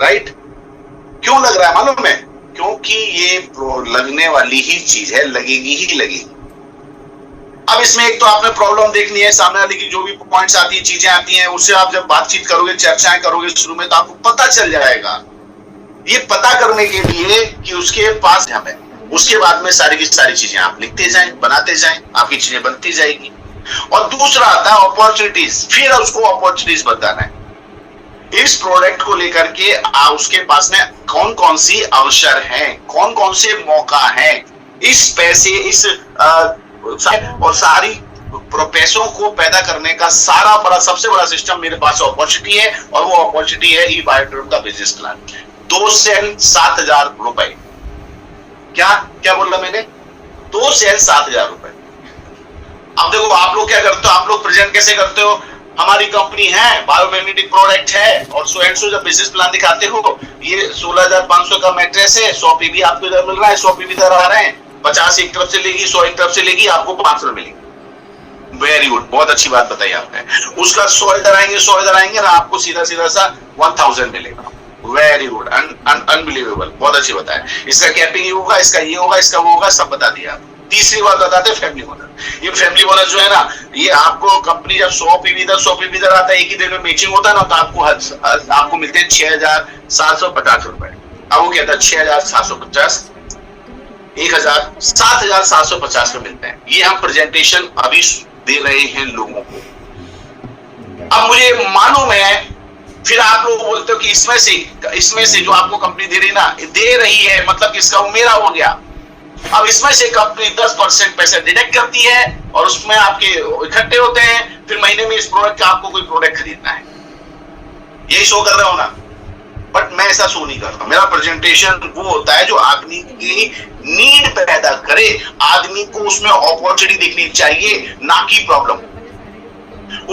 राइट? क्यों लग रहा है मालूम है? क्योंकि ये लगने वाली ही चीज है, लगेगी ही लगेगी। अब इसमें एक तो आपने प्रॉब्लम देखनी है, सामने वाले की जो भी पॉइंट्स आती है, चीजें आती हैं, उससे आप जब बातचीत करोगे, चर्चाएं करोगे शुरू में, तो आपको पता चल जाएगा। ये पता करने के लिए कि उसके पास है, उसके बाद में सारी की सारी चीजें आप लिखते जाएं, बनाते जाएं, आपकी चीजें बनती जाएगी। और दूसरा आता है अपॉर्चुनिटीज, फिर उसको अपॉर्चुनिटीज बताना है। इस प्रोडक्ट को लेकर के उसके पास में कौन कौन सी अवसर हैं, कौन कौन से मौका हैं, इस पैसे, इस और सारी पैसों को पैदा करने का सारा बड़ा सबसे बड़ा सिस्टम मेरे पास अपॉर्चुनिटी है, और वो अपॉर्चुनिटी है ई बायोट्यूब का बिजनेस प्लान। 2 सेल 7,000 रुपए। क्या क्या बोला मैंने? 2 सेल 7,000 रुपए। अब देखो आप लोग क्या करते हो, आप लोग प्रेजेंट कैसे करते हो, हमारी कंपनी है, बायोमैग्नेटिक प्रोडक्ट है, और सो एंड सो जब बिजनेस प्लान दिखाते हो, ये 16,500 का मैट्रेस है, 100 पीबी आपको इधर मिल रहा है, 100 पीबी इधर आ रहे हैं, 50 एक तरफ से लेगी, 100 एक तरफ से लेगी, आपको 500 मिलेगी। वेरी गुड, बहुत अच्छी बात बताई आपने। उसका 100 इधर आएंगे, 100 इधर आएंगे ना, आपको सीधा सीधा सा 1000 मिलेगा। वेरी गुड, अनबिलीवेबल, बहुत अच्छी बताया। इसका कैपिंग ये होगा, इसका ये होगा, इसका वो होगा, सब बता दिया। तीसरी बात बताते हैं फैमिली बोनस। ये फैमिली बोनस जो है ना, ये आपको कंपनी जब 100 पीवी इधर 100 पीवी इधर आता है, एक ही दिन में मैचिंग होता है ना, तो आपको मिलते हैं 6,750 रुपए। अब वो कहता है 6,750, 7,750 में मिलते हैं। ये हम प्रेजेंटेशन अभी दे रहे हैं लोगों को। अब मुझे मालूम है, फिर आप लोग बोलते हो कि इसमें से जो आपको कंपनी दे रही ना, दे रही है मतलब किसका, वो मेरा हो गया। अब इसमें से कंपनी 10% पैसे डिडक्ट करती है, और उसमें आपके इकट्ठे होते हैं, फिर महीने में इस प्रोडक्ट का आपको कोई प्रोडक्ट खरीदना है। यही शो कर रहे हो ना? बट मैं ऐसा शो नहीं करता। मेरा प्रेजेंटेशन वो होता है जो आदमी की नीड पैदा करे, आदमी को उसमें अपॉर्चुनिटी दिखनी चाहिए, ना कि प्रॉब्लम।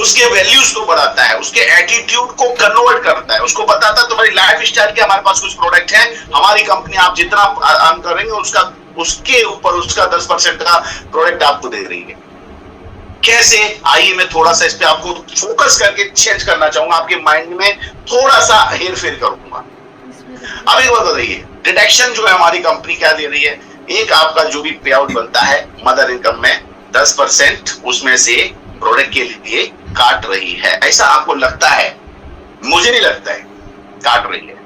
उसके वैल्यूज को बढ़ाता है, उसके एटीट्यूड को कन्वर्ट करता है, उसको बताता है तुम्हारी लाइफ स्टाइल के हमारे पास कुछ प्रोडक्ट है, हमारी कंपनी आप जितना अर्न करेंगे उसके ऊपर उसका 10% का प्रोडक्ट आपको दे रही है। कैसे? आइए मैं थोड़ा सा इस पे आपको फोकस करके चेंज करना चाहूंगा, आपके माइंड में थोड़ा सा हेर फेर करूंगा। अब एक बात बताइए, डिडक्शन जो है हमारी कंपनी क्या दे रही है? एक आपका जो भी पे आउट बनता है मदर इनकम में, 10% उसमें से प्रोडक्ट के लिए काट रही है। ऐसा आपको लगता है? मुझे नहीं लगता है काट रही है।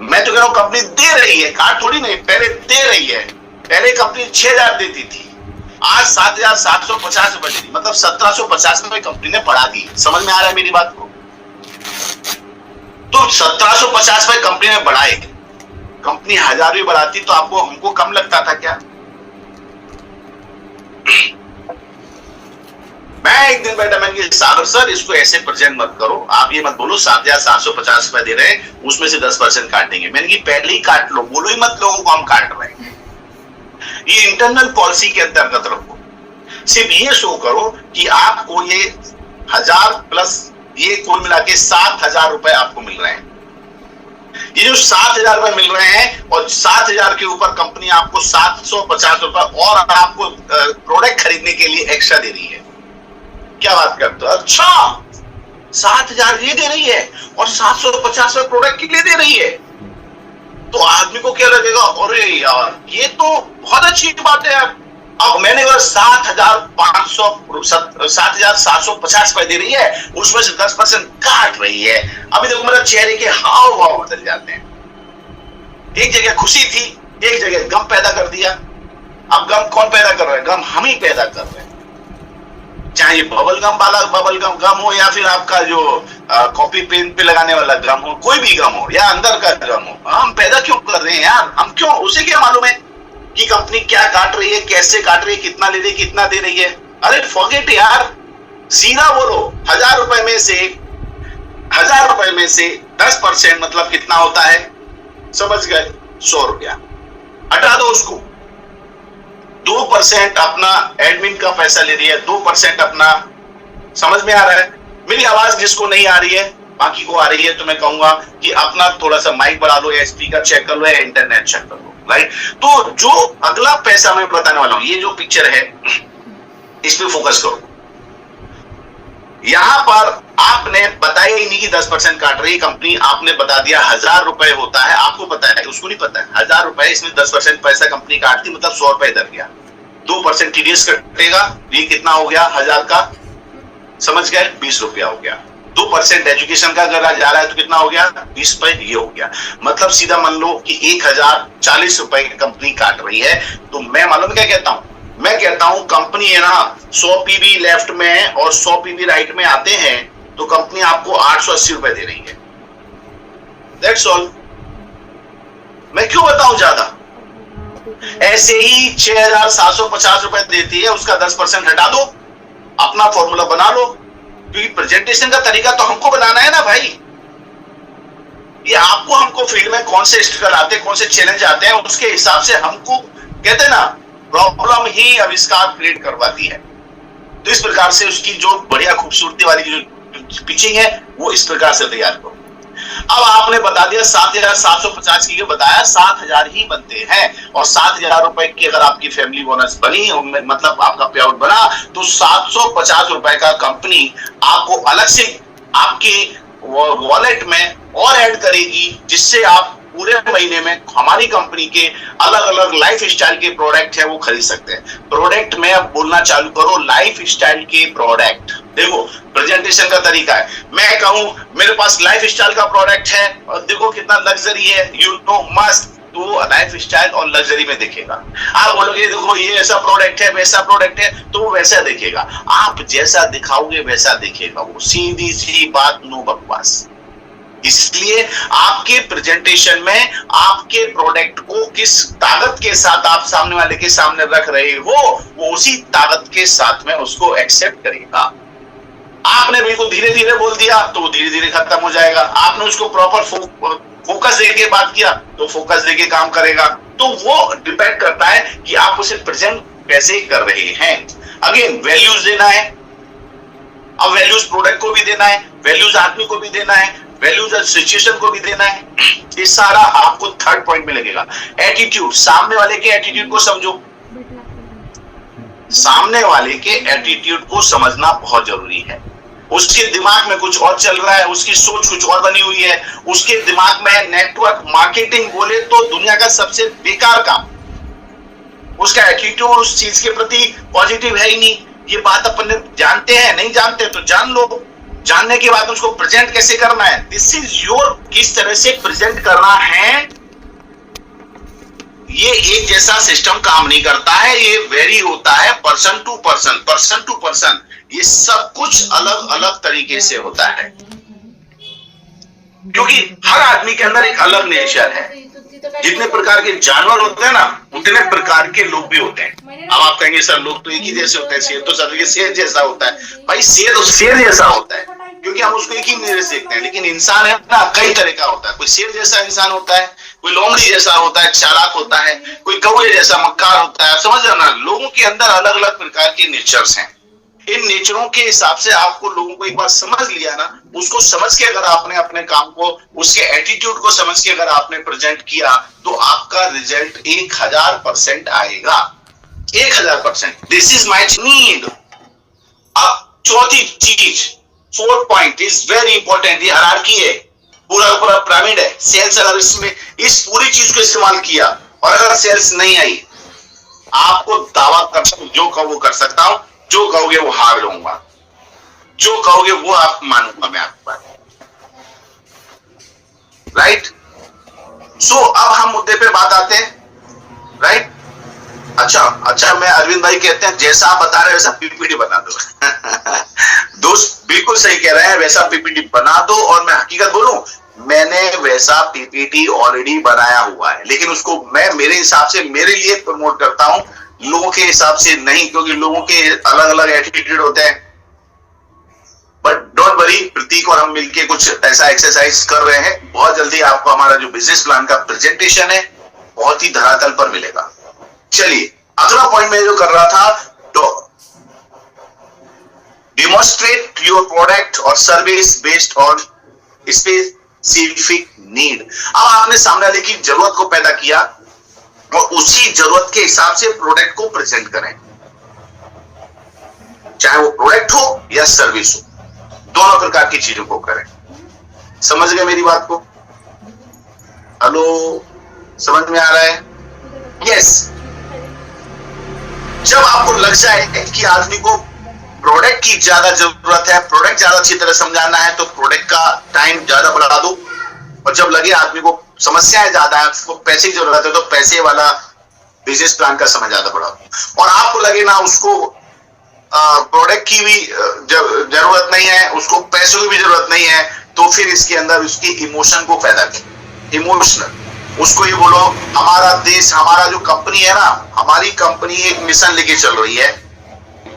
मैं तो कह रहा हूं कंपनी दे रही है, काट थोड़ी नहीं, पहले दे रही है। पहले कंपनी 6,000 देती थी, आज 7,750 रुपए देती, मतलब 1,750 में कंपनी ने बढ़ा दी। समझ में आ रहा है मेरी बात को? तो 1,750 में कंपनी ने बढ़ाए, कंपनी 1,000 भी बढ़ाती तो आपको हमको कम लगता था क्या? मैं एक दिन बैठा, मैंने कहा सागर सर इसको ऐसे प्रेजेंट मत करो, आप ये मत बोलो 7,750 रुपए दे रहे हैं, उसमें से 10% काटेंगे। मैंने कहा पहले ही काट लो, बोलो ही मत लोगों को हम काट रहे हैं। ये इंटरनल पॉलिसी के अंतर्गत रखो। सिर्फ ये शो करो कि आपको ये 1,000 प्लस ये कुल मिला के 7,000 रुपए आपको मिल रहे हैं। ये जो 7,000 रुपए मिल रहे हैं, और 7,000 के ऊपर कंपनी आपको 750 रुपए और आपको प्रोडक्ट खरीदने के लिए एक्स्ट्रा दे रही है। क्या बात करते हो? अच्छा, 7,000 ये दे रही है और 750 रुपए प्रोडक्ट के लिए दे रही है, तो आदमी को क्या लगेगा, अरे यार ये तो बहुत अच्छी बात है यार। अब मैंने कहा 7,750 रुपए दे रही है, उसमें से 10% काट रही है। अभी देखो मेरे चेहरे के हाव भाव बदल जाते हैं। एक जगह खुशी थी, एक जगह गम पैदा कर दिया। अब गम कौन पैदा कर रहा है? गम हम ही पैदा कर रहे हैं। चाहे ये बबल गम हो, या फिर आपका जो कॉपी पेन पे लगाने वाला गम हो, कोई भी गम हो, या अंदर का गम हो, हम पैदा क्यों कर रहे हैं यार? हम क्यों? उसे क्या मालूम है कि कंपनी क्या काट रही है, कैसे काट रही है, कितना ले रही है, कितना दे रही है? अरे फॉरगेट यार, सीधा बोलो 1,000 रुपए में से 10% मतलब कितना होता है? समझ गए? 100 रुपया। हटा दो उसको। 2% अपना एडमिन का पैसा ले रही है, 2% अपना। समझ में आ रहा है? मेरी आवाज जिसको नहीं आ रही है, बाकी को आ रही है, तो मैं कहूंगा कि अपना थोड़ा सा माइक बढ़ा लो, या स्पीकर चेक कर लो, या इंटरनेट चेक कर लो, राइट? तो जो अगला पैसा मैं बताने वाला हूं, ये जो पिक्चर है इस पे फोकस करो। यहां पर आपने बताया ही नहीं कि 10% काट रही है कंपनी, आपने बता दिया 1,000 रुपए होता है। आपको पता है, उसको नहीं पता है। 1,000 रुपए, इसमें 10% पैसा कंपनी काटती, मतलब 100 रुपए इधर गया। 2% टीडीएस कटेगा, ये कितना हो गया 1,000 का? समझ गए? 20 रुपया हो गया। 2% एजुकेशन का अगर जा रहा है तो कितना हो गया? 20 रुपए, ये हो गया। मतलब सीधा मान लो कि 1,040 रुपए कंपनी काट रही है। तो मैं मालूम क्या कहता हूं? मैं कहता हूं कंपनी है ना 100 पीवी लेफ्ट में और 100 पीवी राइट में आते हैं, तो कंपनी आपको 880 रुपए दे रही है। That's all. मैं क्यों बताऊं ज्यादा? ऐसे ही 6,750 रुपए देती है, उसका 10% हटा दो, अपना फॉर्मूला बना लो, क्योंकि प्रेजेंटेशन का तरीका तो हमको बनाना है ना भाई। ये आपको हमको फील्ड में कौन से स्ट्रगल आते हैं, कौन से चैलेंज आते हैं, उसके हिसाब से हमको कहते हैं ना प्रॉब्लम ही आविष्कार क्रिएट करवाती है। तो इस प्रकार से उसकी जो बढ़िया खूबसूरती वाली जो पिचिंग है वो इस प्रकार से तैयार करो। अब आपने बता दिया 7,750 की बताया, 7,000 ही बनते हैं और 7,000 रुपए की अगर आपकी फैमिली बोनस बनी, मतलब आपका पे आउट बना, तो 750 रुपए का कंपनी आपको अलग से आपके वॉलेट में और ऐड करेगी, जिससे आप पूरे महीने में हमारी कंपनी के अलग अलग लाइफ स्टाइल के प्रोडक्ट है वो खरीद सकते हैं। प्रोडक्ट में अब बोलना चालू करो, लाइफ स्टाइल के प्रोडक्ट। देखो प्रेजेंटेशन का तरीका है, मैं कहूं मेरे पास लाइफ स्टाइल का प्रोडक्ट है और देखो कितना लग्जरी है, यू नो मस्त, तो लाइफ स्टाइल और लग्जरी में दिखेगा। आप बोलोगे देखो ये ऐसा प्रोडक्ट है, वैसा प्रोडक्ट है, तो वो वैसा दिखेगा। आप जैसा दिखाओगे वैसा दिखेगा, वो सीधी सी बात, नो बकवास। इसलिए आपके प्रेजेंटेशन में आपके प्रोडक्ट को किस ताकत के साथ आप सामने वाले के सामने रख रहे हो, वो उसी ताकत के साथ में उसको एक्सेप्ट करेगा। आपने बिल्कुल धीरे धीरे बोल दिया तो वो धीरे धीरे खत्म हो जाएगा। आपने उसको प्रॉपर फोकस देके बात किया तो फोकस देके काम करेगा। तो वो डिपेंड करता है कि आप उसे प्रेजेंट कैसे कर रहे हैं। अगेन वैल्यूज देना है, अब वैल्यूज प्रोडक्ट को भी देना है, वैल्यूज आदमी को भी देना है, वैल्यूज सिचुएशन को भी देना है। ये सारा आपको थर्ड पॉइंट में लगेगा। एटीट्यूड, सामने वाले के एटीट्यूड को समझो। सामने वाले के एटीट्यूड को समझना बहुत जरूरी है। उसके दिमाग में कुछ और चल रहा है, उसकी सोच कुछ और बनी हुई है, उसके दिमाग में नेटवर्क मार्केटिंग बोले तो दुनिया का सबसे बेकार काम। उसका एटीट्यूड उस चीज के प्रति पॉजिटिव है ही नहीं। ये बात अपन जानते हैं, नहीं जानते तो जान लो। जानने के बाद उसको प्रेजेंट कैसे करना है, दिस इज योर, किस तरह से प्रेजेंट करना है। ये एक जैसा सिस्टम काम नहीं करता है, ये वेरी होता है person to person, person to person. ये सब कुछ अलग अलग तरीके से होता है, क्योंकि हर आदमी के अंदर एक अलग नेचर है। जितने प्रकार के जानवर होते हैं ना, उतने प्रकार के लोग भी होते हैं। अब आप कहेंगे सर लोग तो एक ही जैसे होते हैं, शेर तो सर शेर जैसा होता है। भाई शेर तो शेर जैसा होता है, क्योंकि हम उसको एक ही नजर से देखते हैं। लेकिन इंसान है ना, कई तरह का होता है। कोई शेर जैसा इंसान होता है, कोई लोमड़ी जैसा होता है, चालाक होता है, कोई कौवे जैसा मक्कार होता है। समझ रहे ना, लोगों के अंदर अलग अलग प्रकार के नेचर्स हैं। इन नेचरों के हिसाब से आपको लोगों को एक बार समझ लिया ना, उसको समझ के अगर आपने अपने काम को, उसके एटीट्यूड को समझ के अगर आपने प्रेजेंट किया, तो आपका रिजल्ट 1000% आएगा। 1000%। This is my need. अब चौथी चीज, fourth point is very important. ये हायरार्की है, पूरा पूरा पिरामिड है। सेल्स अगर इसमें इस पूरी चीज को इस्तेमाल किया और अगर सेल्स नहीं आई, आपको दावा कर सकता हूं, जो कहो वो कर सकता हूं, जो कहोगे वो हार लूंगा, जो कहोगे वो आप मानूंगा मैं आपकी बात। राइट। सो अब हम मुद्दे पे बात आते हैं। राइट। अच्छा मैं अरविंद भाई कहते हैं जैसा आप बता रहे हैं वैसा पीपीटी बना दो। दोस्त बिल्कुल सही कह रहे हैं, वैसा पीपीटी बना दो। और मैं हकीकत बोलूं, मैंने वैसा पीपीटी ऑलरेडी बनाया हुआ है, लेकिन उसको मैं मेरे हिसाब से मेरे लिए प्रमोट करता हूं, लोगों के हिसाब से नहीं, क्योंकि लोगों के अलग अलग एटीट्यूड होते हैं। बट डोंट वरी, प्रतीक और हम मिलके कुछ ऐसा एक्सरसाइज कर रहे हैं। बहुत जल्दी आपको हमारा जो बिजनेस प्लान का प्रेजेंटेशन है बहुत ही धरातल पर मिलेगा। चलिए अगला पॉइंट मैं जो कर रहा था, तो डिमोन्स्ट्रेट योर प्रोडक्ट और service based on specific need. अब आपने सामने वाले की जरूरत को पैदा किया और उसी जरूरत के हिसाब से प्रोडक्ट को प्रेजेंट करें, चाहे वो प्रोडक्ट हो या सर्विस हो, दोनों प्रकार की चीजों को करें। समझ गए मेरी बात को? हेलो, समझ में आ रहा है? यस। जब आपको लग जाए कि आदमी को प्रोडक्ट की ज्यादा जरूरत है, प्रोडक्ट ज्यादा अच्छी तरह समझाना है, तो प्रोडक्ट का टाइम ज्यादा बढ़ा दो। और जब लगे आदमी को समस्याएं ज्यादा है, उसको पैसे की जरूरत है, तो पैसे वाला बिजनेस प्लान का समय ज्यादा बढ़ा दो। और आपको लगे ना उसको प्रोडक्ट की भी जरूरत नहीं है, उसको पैसों की भी जरूरत नहीं है, तो फिर इसके अंदर उसकी इमोशन को पैदा करें। इमोशनल, उसको ये बोलो हमारा देश, हमारा जो कंपनी है ना, हमारी कंपनी एक मिशन लेके चल रही है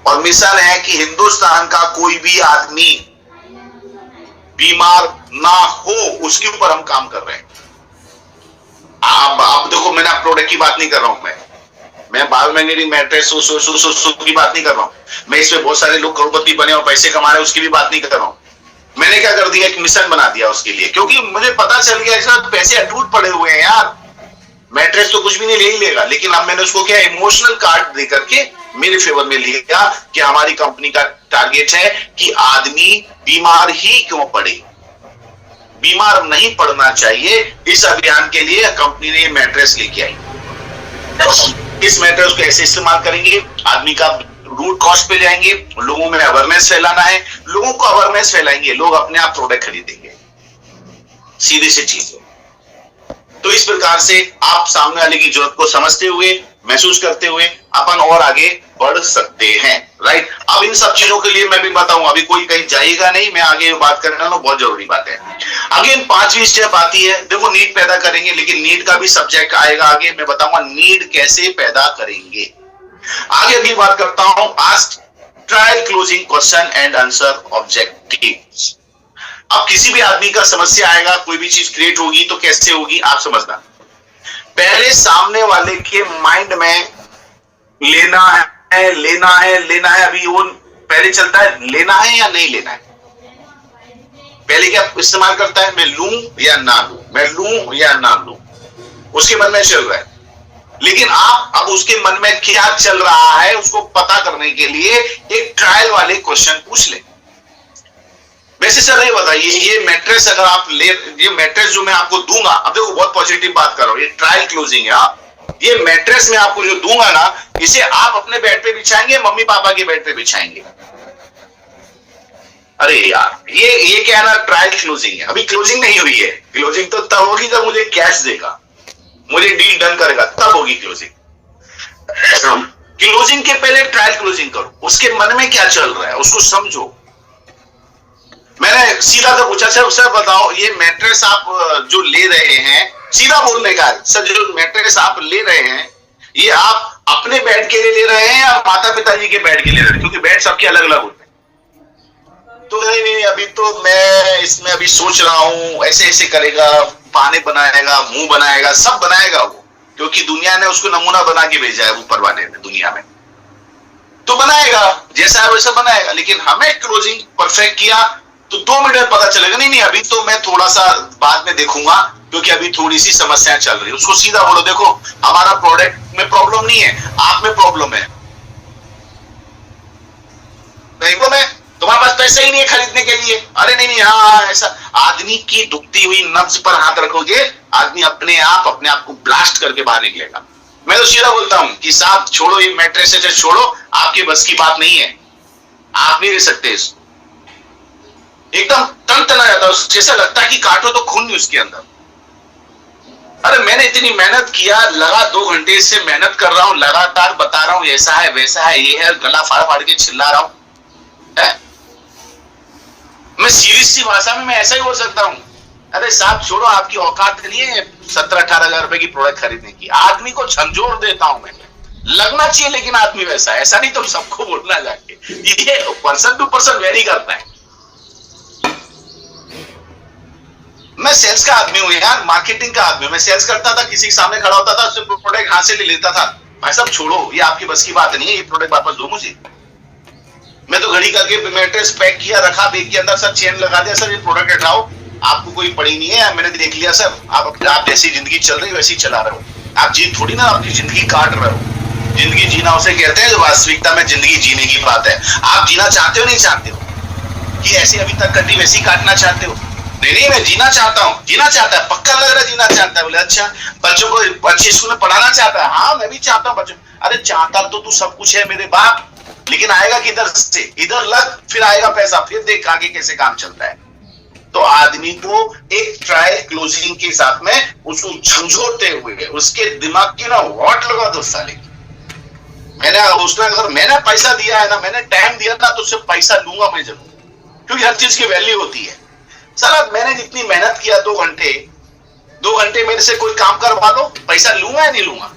और मिशन है कि हिंदुस्तान का कोई भी आदमी बीमार ना हो, उसके ऊपर हम काम कर रहे हैं। आप देखो, मैंने प्रोडक्ट की बात नहीं कर रहा हूं, मैं बायोमैग्नेटिक मैट्रेस की बात नहीं कर रहा हूं। मैं इसमें बहुत सारे लोग करोड़पति बने और पैसे कमा रहे हैं, उसकी भी बात नहीं कर रहा हूं। मैंने क्या कर दिया, एक मिशन बना दिया उसके लिए, क्योंकि मुझे पता चल गया ऐसा पैसे अटूट पड़े हुए हैं यार। मैट्रेस तो कुछ भी नहीं ले ही लेगा, लेकिन अब मैंने उसको क्या इमोशनल कार्ड दे करके मेरे फेवर में लिया कि हमारी कंपनी का टारगेट है कि आदमी बीमार ही क्यों पड़े, बीमार नहीं पड़ना चाहिए। इस अभियान के लिए कंपनी ने मैट्रेस लेके आई। इस मैट्रेस को ऐसे इस्तेमाल करेंगे, आदमी का रूट कॉस्ट पे जाएंगे, लोगों में अवेयरनेस फैलाना है, लोगों को अवेयरनेस फैलाएंगे, लोग अपने आप प्रोडक्ट खरीदेंगे। सीधी सी चीज है। तो इस प्रकार से आप सामने वाले की जरूरत को समझते हुए, महसूस करते हुए अपन और आगे बढ़ सकते हैं, राइट। अब इन सब चीजों के लिए मैं भी बताऊं, अभी कोई कहीं जाएगा नहीं, मैं आगे बात करने वाला हूं, बहुत जरूरी बात है। अगेन 5वीं स्टेप आती है, देखो नीड पैदा करेंगे, लेकिन नीड का भी सब्जेक्ट आएगा आगे, मैं बताऊंगा नीड कैसे पैदा करेंगे। आगे अगली बात करता हूं, ask trial closing question and answer objectives. अब किसी भी आदमी का समस्या आएगा, कोई भी चीज क्रिएट होगी तो कैसे होगी आप समझना। पहले सामने वाले के माइंड में लेना है, अभी वो पहले चलता है लेना है या नहीं लेना है। पहले क्या इस्तेमाल करता है, मैं लूं या ना लूं, मैं लूं या ना लूं, उसके मन में चल रहा है। लेकिन आप अब उसके मन में क्या चल रहा है उसको पता करने के लिए एक ट्रायल वाले क्वेश्चन पूछ ले। वैसे सर ये बताइए, ये मैट्रेस अगर आप ले, ये मैट्रेस जो मैं आपको दूंगा, अब देखो बहुत पॉजिटिव बात कर रहा हूं, ये ट्रायल क्लोजिंग है। ये मैट्रेस में आपको जो दूंगा ना, इसे आप अपने बेड पे बिछाएंगे, मम्मी पापा के बेड पे बिछाएंगे। अरे यार, ये क्या है ना, ट्रायल क्लोजिंग है, अभी क्लोजिंग नहीं हुई है। क्लोजिंग तो तब होगी जब मुझे कैश देगा, मुझे डील डन करेगा, तब होगी क्लोजिंग। क्लोजिंग के पहले ट्रायल क्लोजिंग करो, उसके मन में क्या चल रहा है उसको समझो। मैंने सीधा तो पूछा, सर बताओ ये मैट्रेस आप जो ले रहे हैं, सीधा बोलने का है, सर जो मैट्रेस आप ले रहे हैं ये आप अपने बेड के लिए ले रहे हैं या माता पिताजी के बेड के लिए ले रहे हैं, क्योंकि बेड सबके अलग अलग होते हैं। तो नहीं, अभी तो मैं इसमें अभी सोच रहा हूं, ऐसे ऐसे करेगा, पाने बनाएगा, मुंह बनाएगा, सब बनाएगा वो, क्योंकि दुनिया ने उसको नमूना बना के भेजा है ऊपर वाले ने दुनिया में, तो बनाएगा जैसा है वैसा बनाएगा। लेकिन हमें क्लोजिंग परफेक्ट किया तो 2 मिनट में पता चलेगा, नहीं अभी तो मैं थोड़ा सा बाद में देखूंगा, क्योंकि अभी थोड़ी सी समस्याएं चल रही है। उसको सीधा बोलो, देखो हमारा प्रोडक्ट में प्रॉब्लम नहीं है, आप में प्रॉब्लम है। देखो मैं तुम्हारे पास पैसे ही नहीं है खरीदने के लिए, अरे नहीं हाँ ऐसा। आदमी की दुखती हुई नब्ज पर हाथ रखोगे, आदमी अपने आप को ब्लास्ट करके बाहर निकलेगा। मैं तो सीधा बोलता हूं कि साहब छोड़ो ये मैट्रेस से, छोड़ो, आपकी बस की बात नहीं है, आप नहीं रह सकते इसको। एकदम तन तना जाता है, जैसा लगता है कि काटो तो खून नहीं उसके अंदर। अरे मैंने इतनी मेहनत किया, लगा 2 घंटे से मेहनत कर रहा हूं, लगातार बता रहा हूं ऐसा है वैसा है, ये है, गला फाड़ फाड़ के चिल्ला रहा हूं। मैं सीरियस सी भाषा में मैं ऐसा ही बोल सकता हूं, अरे साहब छोड़ो, आपकी औकात नहीं है 17-18 हजार रुपए की प्रोडक्ट खरीदने की। आदमी को झंझोर देता हूं मैं, लगना चाहिए, लेकिन आदमी वैसा ऐसा नहीं तुम सबको बोलना जाके, ये पर्सन टू पर्सन वेरी करता है। मैं सेल्स का आदमी हूं यार, मार्केटिंग का आदमी हूं, मैं सेल्स करता था, किसी के सामने खड़ा होता था, उससे प्रोडक्ट हाथ से ले लेता था। भाई साहब छोड़ो, ये आपकी बस की बात नहीं है, ये प्रोडक्ट वापस दो मुझे। मैं तो घड़ी करके मैट्रेस पैक किया, रखा बैग के अंदर, सर चेन लगा दिया, सर ये प्रोडक्ट हटाओ, आपको कोई पड़ी नहीं है, मैंने देख लिया सर, आप जैसी जिंदगी चल रही है वैसी चला रहे हो, आप जी थोड़ी ना अपनी जिंदगी काट रहे हो। जिंदगी जीना उसे कहते हैं जो वास्तविकता में जिंदगी जीने की बात है। आप जीना चाहते हो नहीं चाहते हो, कि ऐसे अभी तक कटी वैसी काटना चाहते हो? नहीं, मैं जीना चाहता हूँ, जीना चाहता है, पक्का लग रहा है जीना चाहता है। बोले अच्छा, बच्चों को अच्छे स्कूल में पढ़ाना चाहता है? हाँ मैं भी चाहता हूँ बच्चों। अरे चाहता तो तू सब कुछ है मेरे बाप, लेकिन आएगा किधर से? इधर लग, फिर आएगा पैसा, फिर देख आगे कैसे काम चलता है। तो आदमी को एक ट्रायल क्लोजिंग के साथ में उसको झंझोड़ते हुए उसके दिमाग की ना वॉट लगा दो साले की। अगर मैंने पैसा दिया है ना, मैंने टाइम दिया ना, तो उससे पैसा लूंगा मैं जरूर, क्योंकि हर चीज की वैल्यू होती है। साला मैंने जितनी मेहनत किया 2 घंटे मेरे से कोई काम करवा लो, पैसा लूंगा या नहीं लूंगा?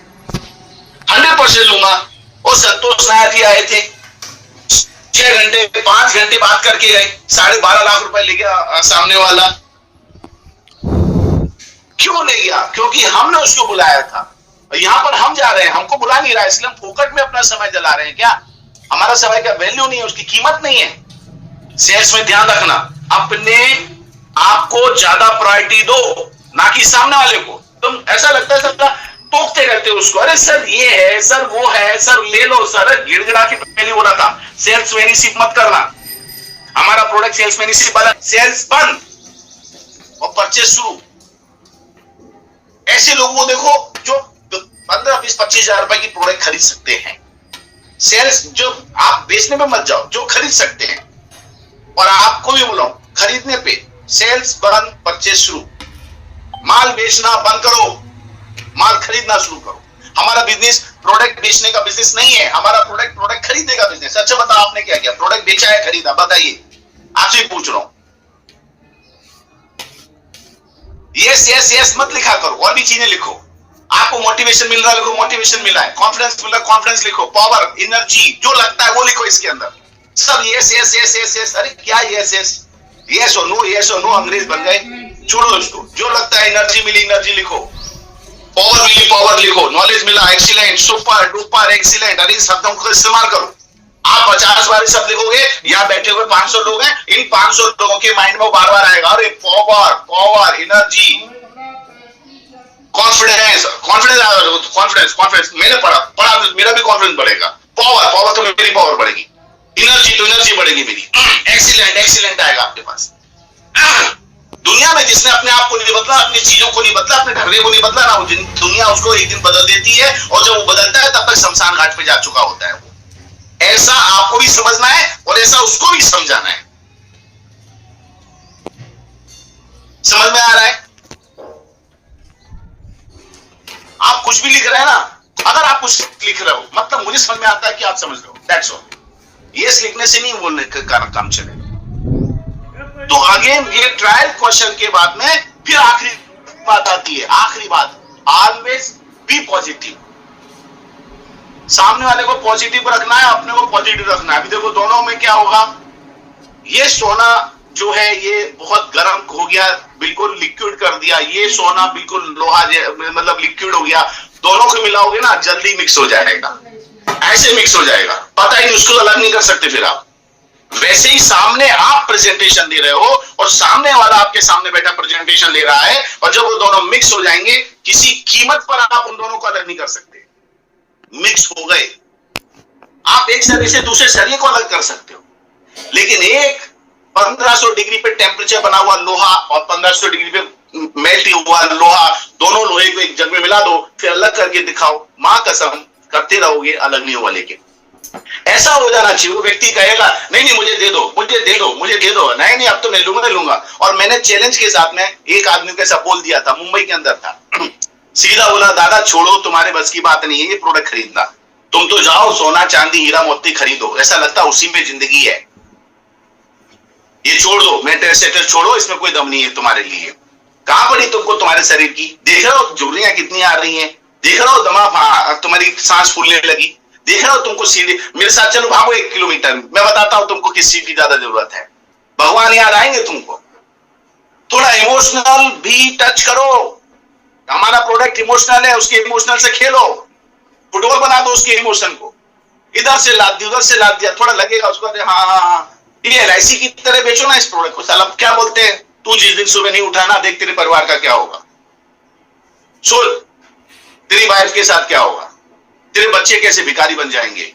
100% लूंगा। वो संतोष नायर जी आए थे, 6 घंटे 5 घंटे बात करके गए, 12.5 लाख रुपए ले गया सामने वाला। क्यों ले गया? क्योंकि हमने उसको बुलाया था। यहां पर हम जा रहे हैं, हमको बुला नहीं रहा है, इसलिए हम फोकट में अपना समय जला रहे हैं। क्या हमारा समय का वैल्यू नहीं है, उसकी कीमत नहीं है। सेल्स में ध्यान रखना, अपने आपको ज्यादा प्रायोरिटी दो, ना कि सामने वाले को। तुम ऐसा लगता है सर टोकते रहते हो उसको, अरे सर ये है, सर वो है, सर ले लो सर, गिड़गिड़ा के पहले बोला था सेल्स मैनशिप मत करना। हमारा प्रोडक्ट सेल्स मैनशिप वाला, सेल्स बंद और परचेस शुरू। ऐसे लोगों को देखो जो 15, 20, 25 हजार रुपए की प्रोडक्ट खरीद सकते हैं। सेल्स जो आप बेचने में मत जाओ, जो खरीद सकते हैं। और आपको भी बोलो, खरीदने पे सेल्स बंद, परचेस शुरू। माल बेचना बंद करो, माल खरीदना शुरू करो। हमारा बिजनेस प्रोडक्ट बेचने का बिजनेस नहीं है, हमारा प्रोडक्ट खरीदने का बिजनेस। अच्छा बताओ आपने क्या किया? प्रोडक्ट बेचा है, खरीदा? बताइए, आपसे पूछ रहा हूं। यस यस यस मत लिखा करो, और भी चीजें लिखो। आपको मोटिवेशन मिल रहा है, लिखो मोटिवेशन मिला है। कॉन्फिडेंस मिल रहा है, कॉन्फिडेंस लिखो। पावर, एनर्जी, जो लगता है वो लिखो इसके अंदर। सब yes yes yes yes yes. अरे क्या यस यस? यस और नो, यस और नो अंग्रेज बन गए। छोड़ो इसको। जो लगता है एनर्जी मिली, एनर्जी लिखो। पावर मिली, पावर लिखो। नॉलेज मिला, एक्सीलेंट, सुपर डुपर, एक्सीलेंट। अरे इन शब्दों का इस्तेमाल करो। आप 50 बार शब्द लिखोगे, यहाँ बैठे हुए 500 लोग हैं, इन 500 लोगों के माइंड में बार बार आएगा, अरे power, power, energy, confidence, confidence, confidence, confidence. मैंने पढ़ा मेरा भी कॉन्फिडेंस बढ़ेगा। पावर, पावर तो मेरी पावर बढ़ेगी। एनर्जी तो एनर्जी बढ़ेगी मेरी। एक्सीलेंट, एक्सीलेंट आएगा आपके पास। दुनिया में जिसने अपने आप को नहीं बदला, अपनी चीजों को नहीं बदला, अपने ढर्रे को नहीं बदला ना, दुनिया उसको एक दिन बदल देती है, और जब वो बदलता है तब तक शमशान घाट पे जा चुका होता है वो। ऐसा आपको भी समझना है और ऐसा उसको भी समझाना है। समझ में आ रहा है? आप कुछ भी लिख रहे हैं ना, अगर आप कुछ लिख रहे हो मतलब मुझे समझ में आता है कि आप समझ रहे हो, दैट्स ऑल। यस लिखने से नहीं बोलने का काम चलेगा। तो अगेन ये ट्रायल क्वेश्चन के बाद में फिर आखिरी बात आती है। आखिरी बात, ऑलवेज बी पॉजिटिव। सामने वाले को पॉजिटिव रखना है, अपने को पॉजिटिव रखना है। अभी देखो दोनों में क्या होगा, ये सोना जो है ये बहुत गर्म हो गया, बिल्कुल लिक्विड कर दिया। ये सोना बिल्कुल लोहा मतलब लिक्विड हो गया। दोनों को मिलाओगे ना जल्दी मिक्स हो जाएगा, ऐसे मिक्स हो जाएगा, पता ही नहीं, उसको अलग नहीं कर सकते फिर आप। वैसे ही सामने आप प्रेजेंटेशन दे रहे हो और सामने वाला आपके सामने बैठा प्रेजेंटेशन ले रहा है, और जब वो दोनों मिक्स हो जाएंगे किसी कीमत पर आप उन दोनों को अलग नहीं कर सकते। मिक्स हो गए, आप एक शरीर से दूसरे शरीर को अलग कर सकते हो, लेकिन एक 1500 डिग्री पे टेम्परेचर बना हुआ लोहा और 1500 डिग्री पे मेल्ट हुआ लोहा, दोनों लोहे को एक जग में मिला दो, फिर अलग करके दिखाओ, मां कसम करते रहोगे अलग नहीं होगा। लेकिन ऐसा हो जाना चाहिए, वो व्यक्ति कहेगा नहीं नहीं मुझे दे दो, मुझे दे दो, मुझे दे दो, नहीं नहीं अब तो मैं लूंगा। और मैंने चैलेंज के साथ में एक आदमी को ऐसा बोल दिया था, मुंबई के अंदर था, सीधा बोला दादा छोड़ो, तुम्हारे बस की बात नहीं है ये प्रोडक्ट खरीदना, तुम तो जाओ सोना चांदी हीरा मोती खरीदो, ऐसा लगता उसी में जिंदगी है, ये छोड़ दो, मेटल सेटल छोड़ो, इसमें कोई दम नहीं है तुम्हारे लिए। कहां पड़ी तुमको तुम्हारे शरीर की? देख रहे हो झुर्रियां कितनी आ रही हैं, देख रहे हो दमा तुम्हारी सांस फूलने लगी, देख रहे हो तुमको सीढ़ी, मेरे साथ चलो भागो 1 किलोमीटर, मैं बताता हूं तुमको किस चीज की ज्यादा जरूरत है। भगवान याद आएंगे तुमको। थोड़ा इमोशनल भी टच करो, हमारा प्रोडक्ट इमोशनल है, उसके इमोशनल से खेलो, फुटबॉल बना दो उसके इमोशन को, इधर से लाद दिया उधर से लाद दिया, थोड़ा लगेगा उसको हाँ ये LIC की तरह बेचो ना इस प्रोडक्ट को। साला क्या बोलते हैं, तू जिस दिन सुबह नहीं उठा ना, देख तेरे परिवार का क्या होगा, सोच तेरी वाइफ के साथ क्या होगा, तेरे बच्चे कैसे भिखारी बन जाएंगे।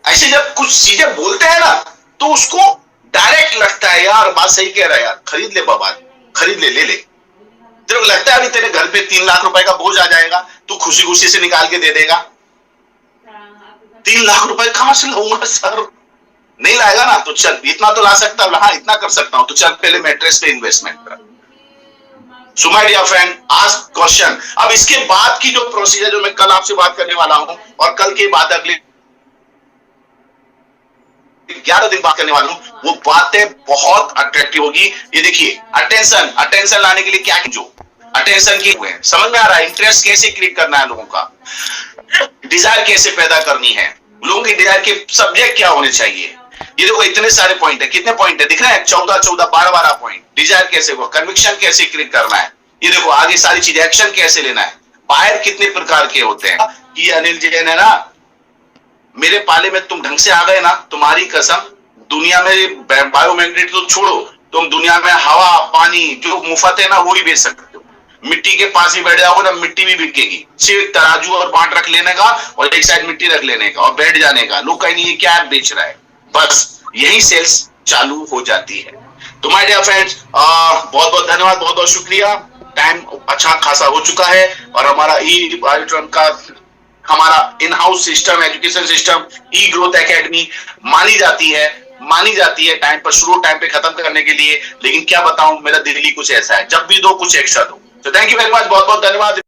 ऐसे जब कुछ चीजें बोलते हैं ना तो उसको डायरेक्ट लगता है यार बात सही कह रहा है यार, खरीद ले बाबा, खरीद ले, ले ले। तेरे को लगता है अभी तेरे घर पे 3 लाख रुपए का बोझ आ जाएगा, तू खुशी खुशी से निकाल के दे देगा। 3 लाख रुपए कहां से लाऊंगा सर, नहीं लाएगा ना, तो चल इतना तो ला सकता हूं, हाँ इतना कर सकता हूं, तो चल पहले मैट्रेस पे इन्वेस्टमेंट कर। So my dear friend, ask question. अब इसके बाद की जो प्रोसीजर जो मैं कल आपसे बात करने वाला हूं, और कल के बाद अगले 11 दिन बात करने वाला हूं, वो बातें बहुत अट्रैक्टिव होगी। ये देखिए, अटेंशन लाने के लिए क्या जो अटेंशन की हुए समझ में आ रहा है, इंटरेस्ट कैसे क्रिएट करना है लोगों का, डिजायर कैसे पैदा करनी है, लोगों की डिजायर के सब्जेक्ट क्या होने चाहिए। ये देखो इतने सारे पॉइंट है, कितने पॉइंट है दिख रहे हैं, 14 14 12 पॉइंट। डिजायर कैसे हुआ, कन्विक्शन कैसे क्रिएट करना है, ये देखो आगे सारी चीजें, एक्शन कैसे लेना है, बायर कितने प्रकार के होते हैं। ये अनिल जैन है ना, मेरे पाले में तुम ढंग से आ गए ना, तुम्हारी कसम, दुनिया में बायोमैग्नेट तो छोड़ो, तुम दुनिया में हवा पानी जो मुफ्त है ना वो ही बेच सकते हो। मिट्टी के पास ही बैठ जाओगे ना, मिट्टी भी बिकेगी, सिर्फ तराजू और बाट रख लेने का और एक साइड मिट्टी रख लेने का और बैठ जाने का, लोग कहेंगे ये क्या बेच रहा है, बस यही सेल्स चालू हो जाती है। तो माय डियर फ्रेंड्स, बहुत बहुत धन्यवाद, बहुत बहुत शुक्रिया। टाइम अच्छा खासा हो चुका है और हमारा ई बायोट्रम का हमारा in house system, education system, E growth academy मानी जाती है टाइम पर शुरू, टाइम पे खत्म करने के लिए। लेकिन क्या बताऊं, मेरा दिल्ली कुछ ऐसा है, जब भी दो कुछ एक्स्ट्रा दो। तो थैंक यू वेरी मच, बहुत बहुत धन्यवाद।